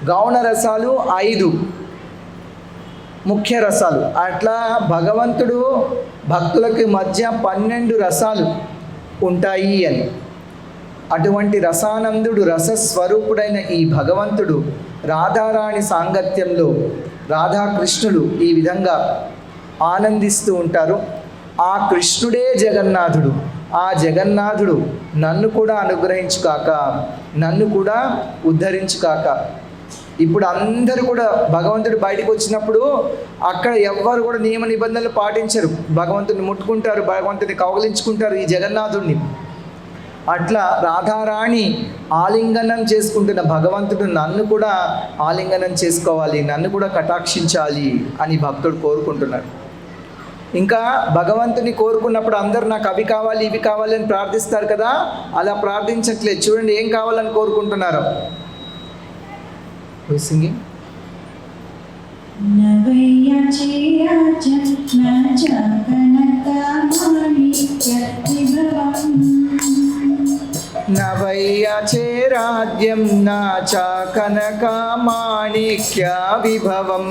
గౌణ రసాలు, 5 ముఖ్య రసాలు. అట్లా భగవంతుడు భక్తులకి మధ్య 12 రసాలు ఉంటాయి అని. అటువంటి రసానందుడు, రసస్వరూపుడైన ఈ భగవంతుడు రాధారాణి సాంగత్యంలో రాధాకృష్ణులు ఈ విధంగా ఆనందిస్తూ ఉంటారు. ఆ కృష్ణుడే జగన్నాథుడు. ఆ జగన్నాథుడు నన్ను కూడా అనుగ్రహించుకాక, నన్ను కూడా ఉద్ధరించుకాక. ఇప్పుడు అందరూ కూడా భగవంతుడు బయటకు వచ్చినప్పుడు అక్కడ ఎవ్వరు కూడా నియమ నిబంధనలు పాటించరు. భగవంతుడిని ముట్టుకుంటారు, భగవంతుడిని కౌగలించుకుంటారు, ఈ జగన్నాథుడిని. అట్లా రాధారాణి ఆలింగనం చేసుకుంటున్న భగవంతుడు నన్ను కూడా ఆలింగనం చేసుకోవాలి, నన్ను కూడా కటాక్షించాలి అని భక్తుడు కోరుకుంటున్నాడు. ఇంకా భగవంతుని కోరుకున్నప్పుడు అందరు నాకు అవి కావాలి ఇవి కావాలి అని ప్రార్థిస్తారు కదా, అలా ప్రార్థించట్లేదు. చూడండి ఏం కావాలని కోరుకుంటున్నారు. సింగింగ్ నవయ్యచే రాజ్యం నా చ కనక మాణిక్య విభవం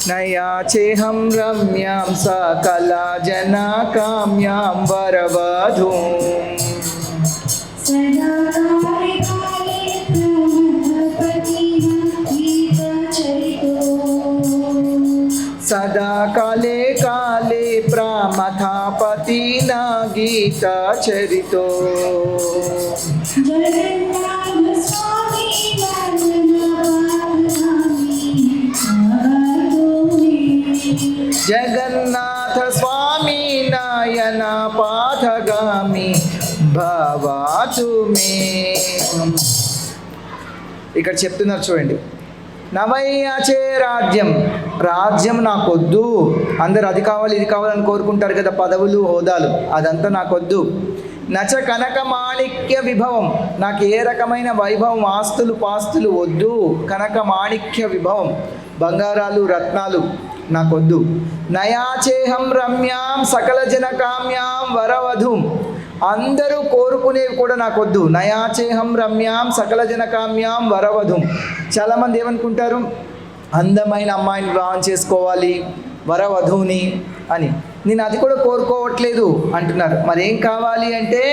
నయాచేహం రమ్యాం సకల జన కామ్యాం వరవధూం సదా కాలే కాలే ప్రమథాపతి నా గీత చరితో జగన్నాథ స్వామి నయన పాథగామి భవాతు మే. ఇక్కడ చెప్తున్నారు చూడండి, నవయ్యచే రాజ్యం, రాజ్యం నాకొద్దు. అందరు అది కావాలి ఇది కావాలని కోరుకుంటారు కదా, పదవులు హోదాలు, అదంతా నాకొద్దు. నచ కనక మాణిక్య విభవం, నాకు ఏ రకమైన వైభవం ఆస్తులు పాస్తులు వద్దు. కనక మాణిక్య విభవం, బంగారాలు రత్నాలు నాకొద్దు. నయాచేహం రమ్యాం సకల జన కామ్యాం వరవధూం, అందరూ కోరుకునేవి కూడా నాకొద్దు. నయాచేహం రమ్యాం సకల జన కామ్యాం వరవధూం. చాలామంది ఏమనుకుంటారు, అందమైన అమ్మాయిని వివాహం చేసుకోవాలి వరవధువుని అని. నేను అది కూడా కోరుకోవట్లేదు అంటున్నారు. మరేం కావాలి అంటే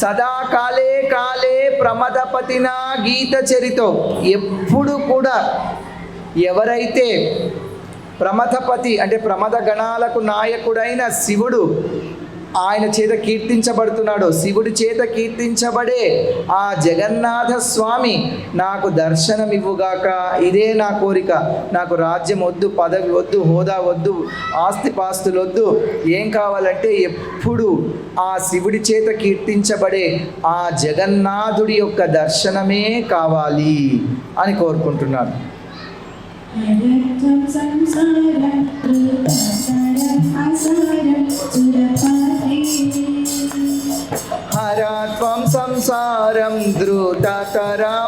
సదా కాలే కాలే ప్రమదపతినా గీత చరితో, ఎప్పుడు కూడా ఎవరైతే ప్రమథపతి అంటే ప్రమద గణాలకు నాయకుడైన శివుడు ఆయన చేత కీర్తించబడుతున్నాడో, శివుడి చేత కీర్తించబడే ఆ జగన్నాథ స్వామి నాకు దర్శనమివ్వుగాక, ఇదే నా కోరిక. నాకు రాజ్యం వద్దు, పదవి వద్దు, హోదా వద్దు, ఆస్తిపాస్తులు వద్దు. ఏం కావాలంటే ఎప్పుడు ఆ శివుడి చేత కీర్తించబడే ఆ జగన్నాథుడి యొక్క దర్శనమే కావాలి అని కోరుకుంటున్నాను. హరత్వం సంసారం ధృతతరమాసారం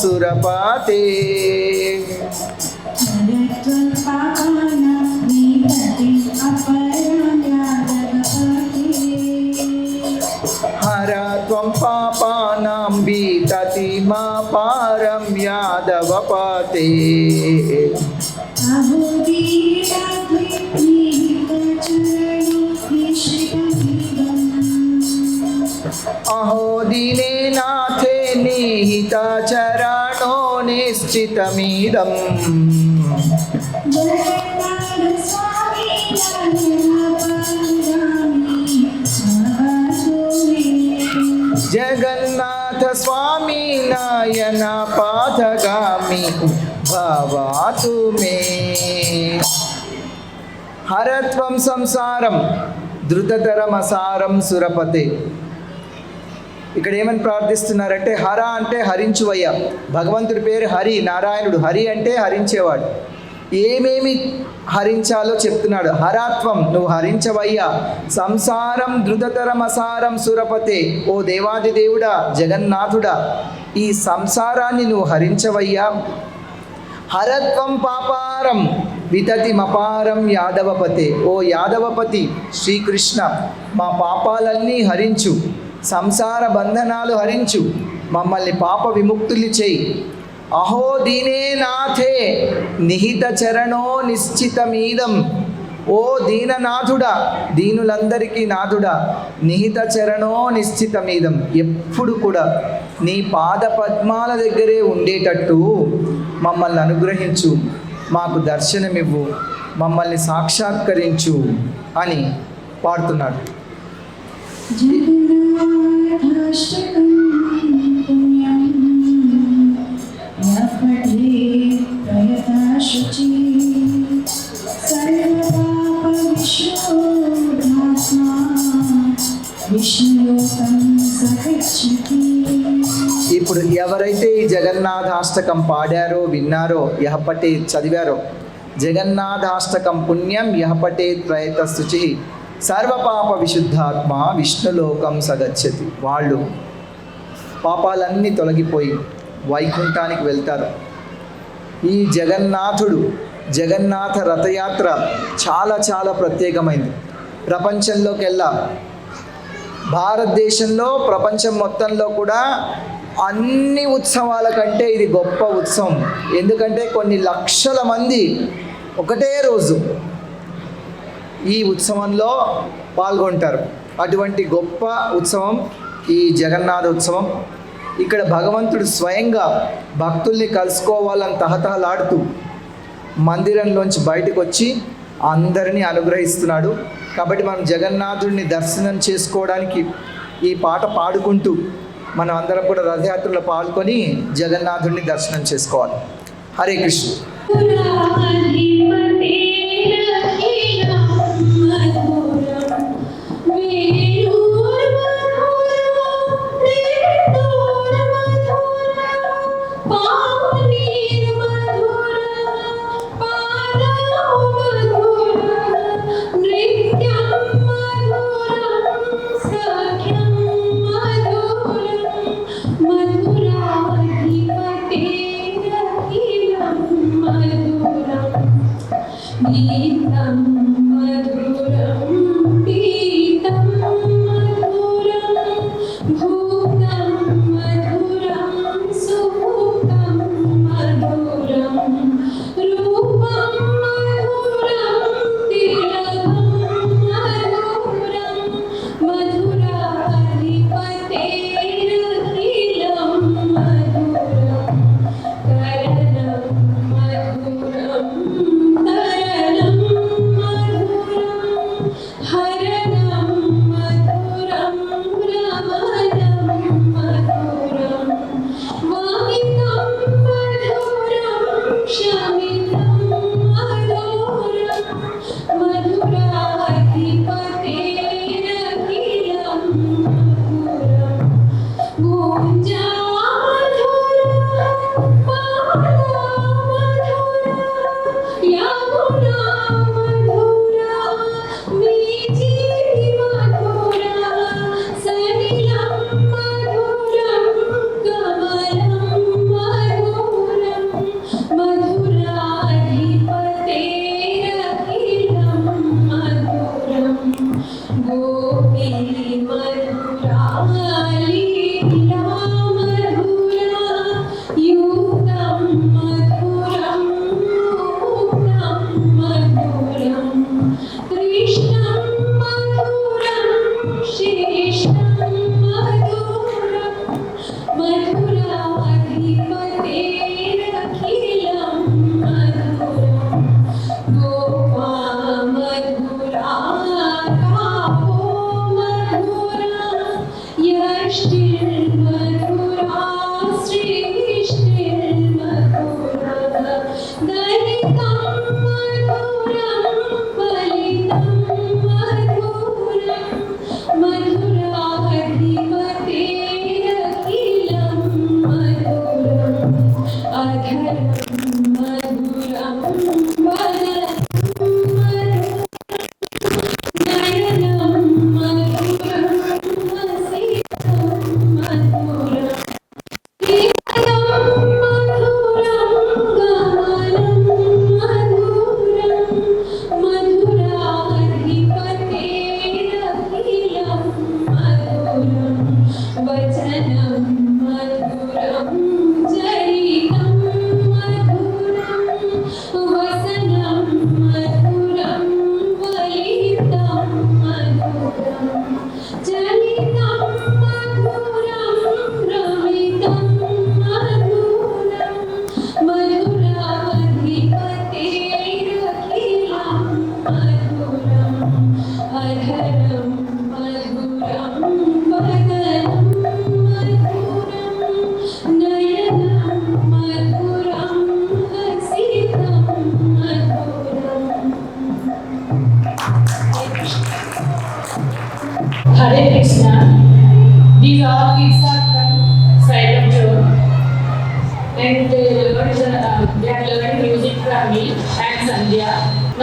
సురపాతే హరత్వం పాపానాం వీతతి మా పారం యాదవపాతే అహో దీనే నాథే నిహిత చరణో నిశ్చితమిదం జగన్నాథ స్వామి నయన పాథగామి భవాతు మే. హరత్వం సంసారం ధృతతరమసారం సురపతే. ఇక్కడ ఏమని ప్రార్థిస్తున్నారంటే హర అంటే హరించువయ్య. భగవంతుడి పేరు హరి, నారాయణుడు. హరి అంటే హరించేవాడు. ఏమేమి హరించాలో చెప్తున్నాడు. హరాత్వం, నువ్వు హరించవయ్యా. సంసారం ధృతతరమసారం సురపతే, ఓ దేవాది దేవుడా జగన్నాథుడా, ఈ సంసారాన్ని నువ్వు హరించవయ్యా. హరత్వం పాపారం వితతి మపారం యాదవపతే, ఓ యాదవపతి శ్రీకృష్ణ, మా పాపాలన్నీ హరించు, సంసార బంధనాలు హరించు, మమ్మల్ని పాప విముక్తులు చేయి. అహో దీనే నాథే నిహిత చరణో నిశ్చితమీదం, ఓ దీననాథుడా, దీనులందరికీ నాథుడా, నిహిత చరణో నిశ్చితమీదం, ఎప్పుడు కూడా నీ పాద పద్మాల దగ్గరే ఉండేటట్టు మమ్మల్ని అనుగ్రహించు, మాకు దర్శనమివ్వు, మమ్మల్ని సాక్షాత్కరించు అని పాడుతున్నాడు. విష్ణులోకం సహచ ఇప్పుడు ఎవరైతే ఈ జగన్నాథాష్టకం పాడారో విన్నారో యహపటే చదివారో, జగన్నాథాష్టకం పుణ్యం యహపటే త్రయత శుచి సర్వపాప విశుద్ధాత్మ విష్ణులోకం సగచ్చతి. వాళ్ళు పాపాలన్నీ తొలగిపోయి వైకుంఠానికి వెళ్తారు. ఈ జగన్నాథ రథయాత్ర చాలా చాలా ప్రత్యేకమైంది. ప్రపంచంలోకెల్లా, భారతదేశంలో, ప్రపంచం మొత్తంలో కూడా అన్ని ఉత్సవాల కంటే ఇది గొప్ప ఉత్సవం. ఎందుకంటే కొన్ని లక్షల మంది ఒకటే రోజు ఈ ఉత్సవంలో పాల్గొంటారు. అటువంటి గొప్ప ఉత్సవం ఈ జగన్నాథ ఉత్సవం. ఇక్కడ భగవంతుడు స్వయంగా భక్తుల్ని కలుసుకోవాలని తహతహలాడుతూ మందిరంలోంచి బయటకు వచ్చి అందరినీ అనుగ్రహిస్తున్నాడు. కాబట్టి మనం జగన్నాథుడిని దర్శనం చేసుకోవడానికి ఈ పాట పాడుకుంటూ మనం అందరం కూడా రథయాత్రలో పాల్గొని జగన్నాథుడిని దర్శనం చేసుకోవాలి. Hare Krishna. Karanam madhuram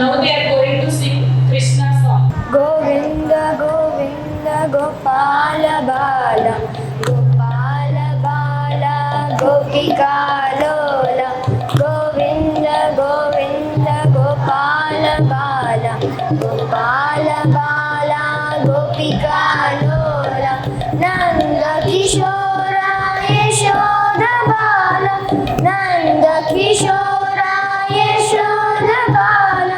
Now they are going to sing Krishna song. Govinda Govinda Gopala బాల గోపాల బాల గోపికాలోల గోవింద గోవింద గోపాల బాల గోపాల బాల గోపికాలోల నంద కిశోర యశోద బాల నంద కిశోర యశోద బాల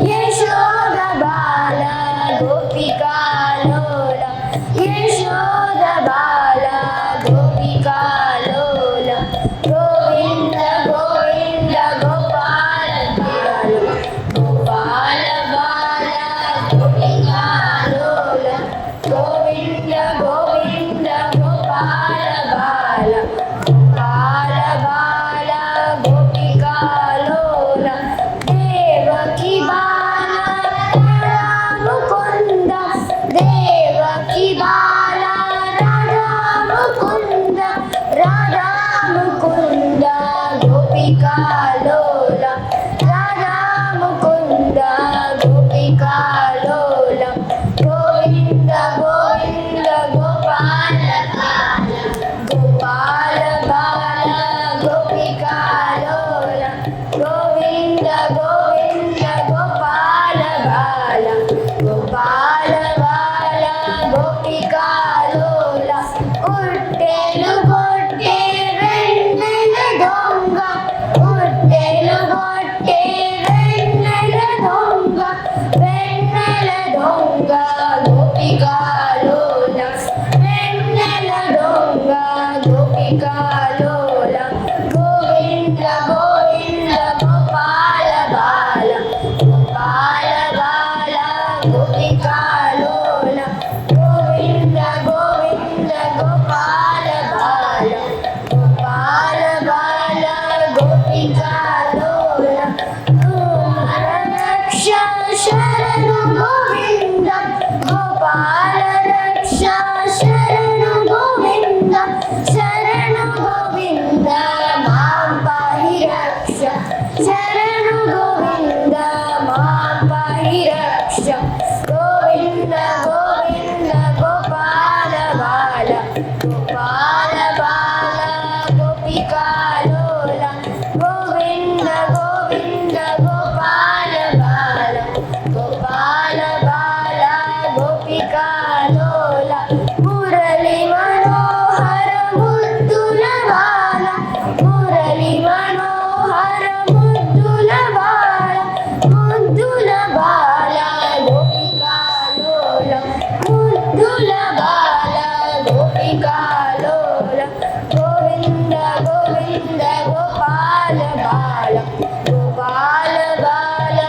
యశోద బాల గోపికాలోల యశోద బాల గోపికాలోల గోవింద గోవింద గోపాల బాల గోపాల బాల గోపికాలోల గోవింద గోవింద గోపాల బాల గోపాల బాల గోపికాలోల దేవకి బాల రాముకుంద దేవకి బాల రాముకుంద రాముకుంద గోపికాలోల రాముకుంద గోపికాలోల గోవింద గోవింద గోపాల బాల గోపాల బాల గోపికాలోల గోవింద గోవింద గోపాల బాల గోపాల బాల గోపికాలోల ఉట్టెలు కొట్టే వెన్నెల దొంగ ఉట్టెలు కొట్టే వెన్నెల దొంగ వెన్నెల దొంగ గోపికాలోల వెన్నెల దొంగ గోపికాలోల గోవింద గోవింద గోపాల బాల గోపాల బాల గోపికాలోల గోవింద గోవింద గోపాల బాల గోపాల బాల గోపికాలోల రక్ష శరణు గోవింద గోపాల రక్ష శరణు గోవింద శరణు గోవింద మాం పాహి రక్ష శరణు గోవింద మాం పాహి రక్ష గోవింద గోవింద గోపాల బాల గోపాల బాల గోపికాలోల గోవింద గోవింద గోపాల బాల గోపాల బాల గోపికాలోల మురళి మనోహర ముద్దుల బాల మురళి మనోహర ముద్దుల బాల ముద్దుల బాల గోపికాలోల ముద్దుల బాల గోపికాలోల గోవింద గోవింద గోపాల బాల గోపాల బాల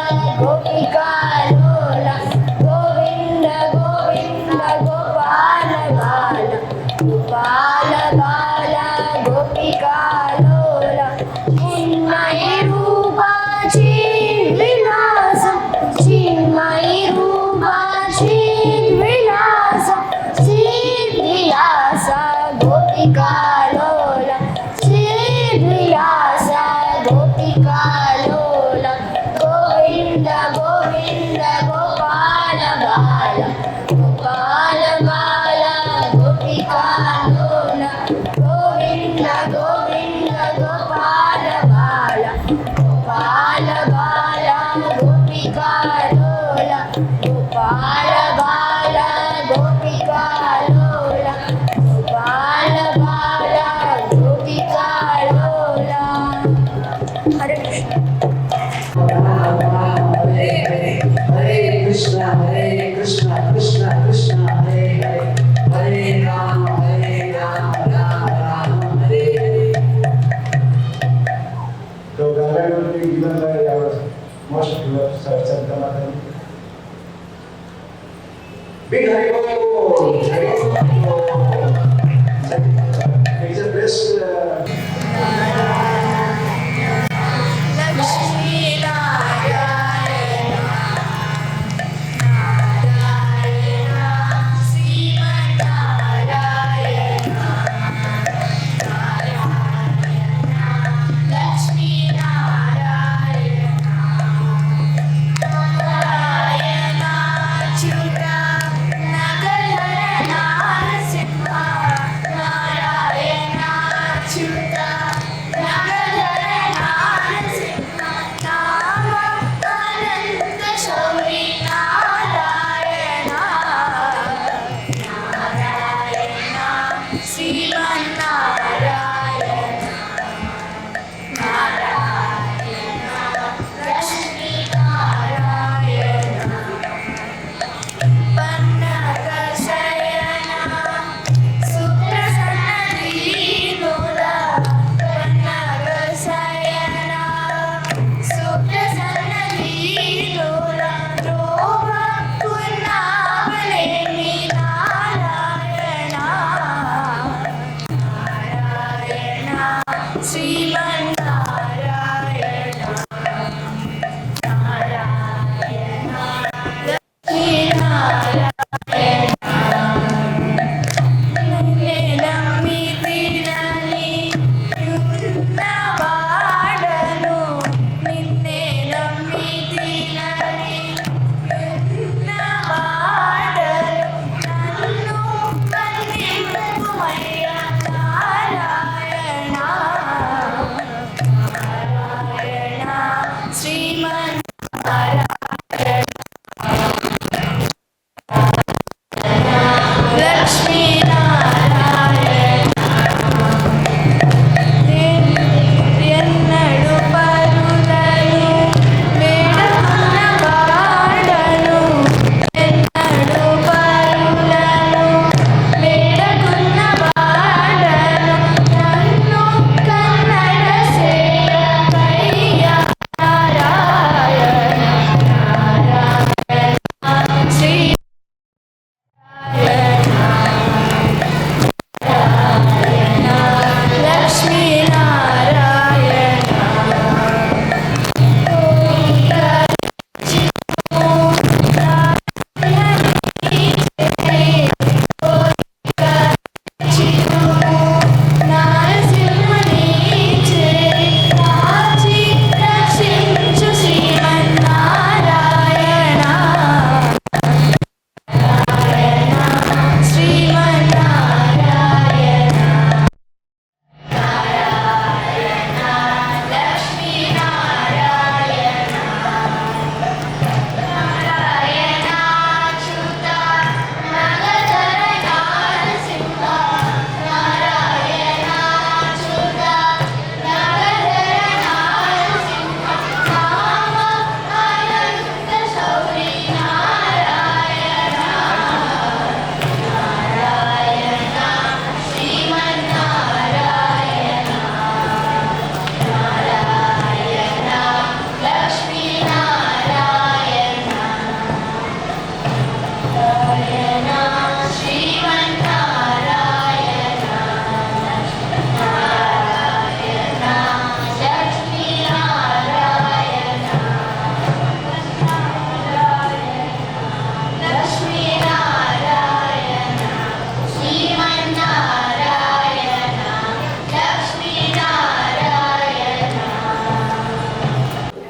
గోపికాలోల గోవింద గోవింద గోపాల బాల గోపాల బాల గోపికాలోల చిన్మయి రూపా చిన్విలాసం చిన్మయి రూపా చిన్విలాసం చిన్విలాస గోపికాలోల చిన్విలాస గోపికాలోల గోవింద గోవింద గోపాల బాల గోపాల బాల గోపికాలోల గోవింద గోవింద గోపాల బాల గోపాల బాల గోపికాలోల గోపాల బాల గోపికాలోల గోపాల బాల గోపికాలోల Hare Krishna Hare Krishna, Hare Krishna, Krishna Krishna, Hare Hare, Hare Rama, Rama Rama, Hare Hare. So Ganga will be given by our most beloved Santa Mata. Big Hari Bol! Hari Bol! It's the best. Lakshmi Narayana Narayana Srimannarayana Narayana Lakshmi Narayana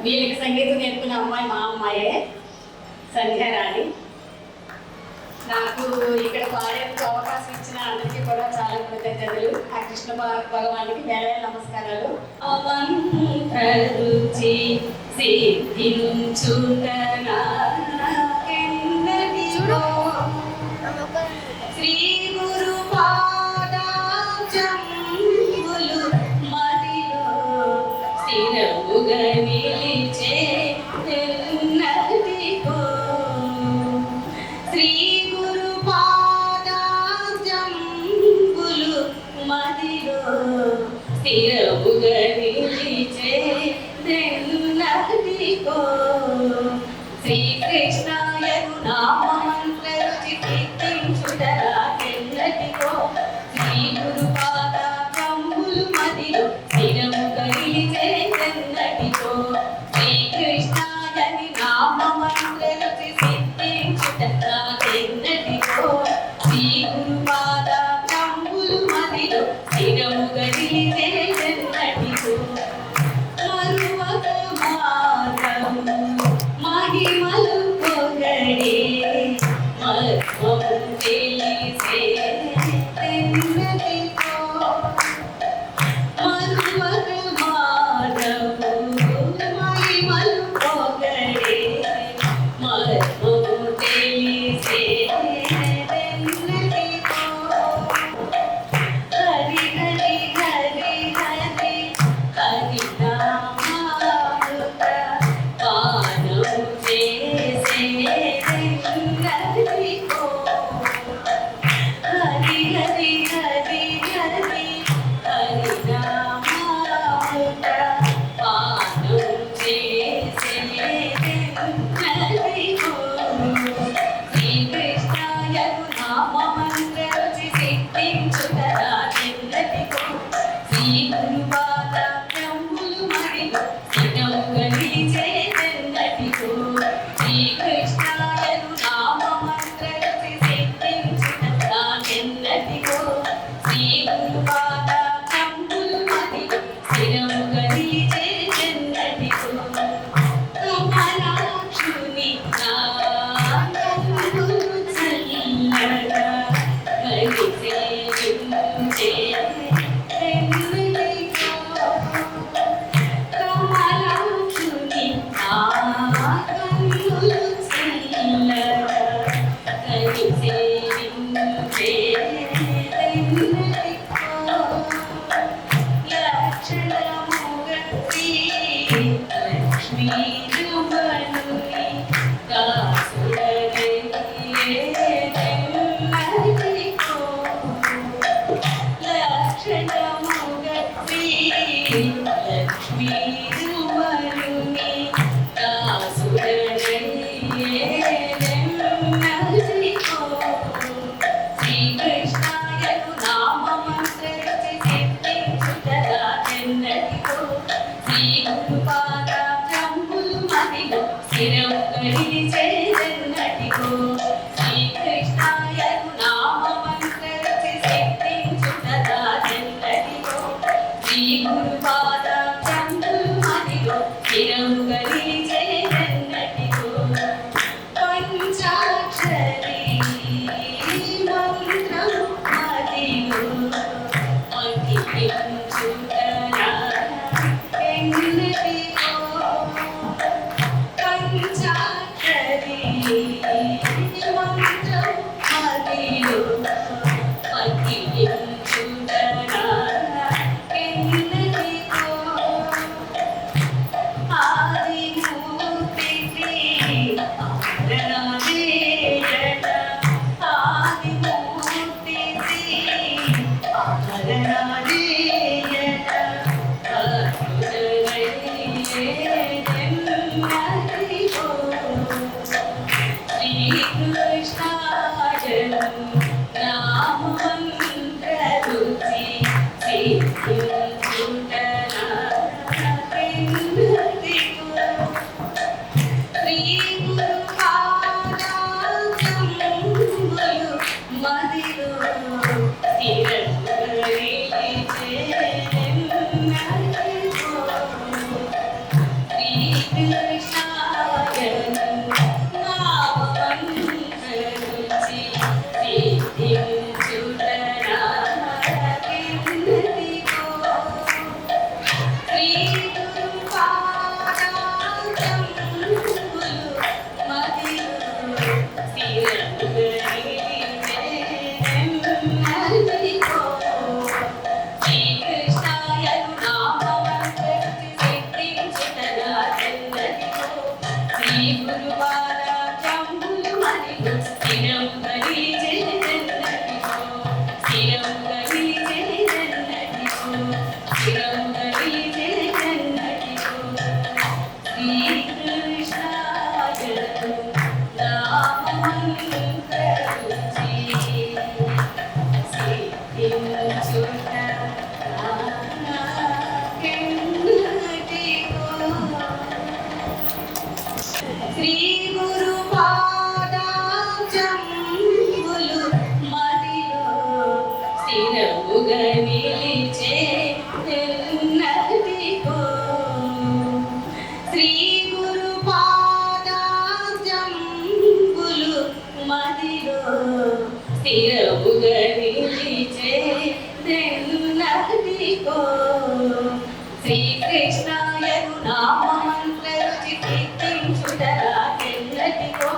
వీళ్ళకి సంగీతం నేర్పిన అమ్మాయి మా అమ్మాయే సంధ్యారాణి. నాకు ఇక్కడ పాడేందుకు అవకాశం ఇచ్చిన అందరికీ కూడా చాలా కృతజ్ఞతలు. ఆ కృష్ణ భగవానికి వేల నమస్కారాలు. అవంతరుచి సిద్ధించుటనా శ్రీ గురు పాదాంజంబులు మదిలో స్థిరముగా నిలిచే ఎన్నటికో. శ్రీ గురు పాదాంజంబులు మదిలో స్థిరముగా నిలిచే ఎన్నటికో. శ్రీకృష్ణాయను నామమంత్ర రుచి సిద్ధించుటరాకెన్నటికో. శ్రీ గురు పాదాంజంబులు మదిలో స్థిరముగా నిలిచే ఎన్నటికో. శ్రీకృష్ణాయని నామమంత్ర రుచి సిద్ధించుటరాకెన్నటికో. శ్రీ గురు పాదాంజంబులు మదిలో స్థిరముగా నిలిచే ఎన్నటికో. మరువక మాధవు మహిమలు పొగడే మర్మము తెలిసే ఎన్నటికో. మరువక మాధవు మహిమలు పొగడే మర్మము తెలిసే ఎన్నటికో. హరి హరి హరి హరి హరి నామామృత పానము చేసే ఎన్నటికో. శ్రీ గురు పాదాంజంబులు మదిలో స్థిరముగా నిలిచే ఎన్నటికో. శ్రీ గురు పాదాంజంబులు మదిలో స్థిరముగా నిలిచే ఎన్నటికో. శ్రీకృష్ణాయను నామమంత్ర రుచి కీర్తించుటరాకెన్నటికో.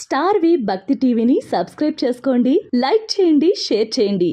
స్టార్ వి భక్తి టీవీని సబ్స్క్రైబ్ చేసుకోండి, లైక్ చేయండి, షేర్ చేయండి.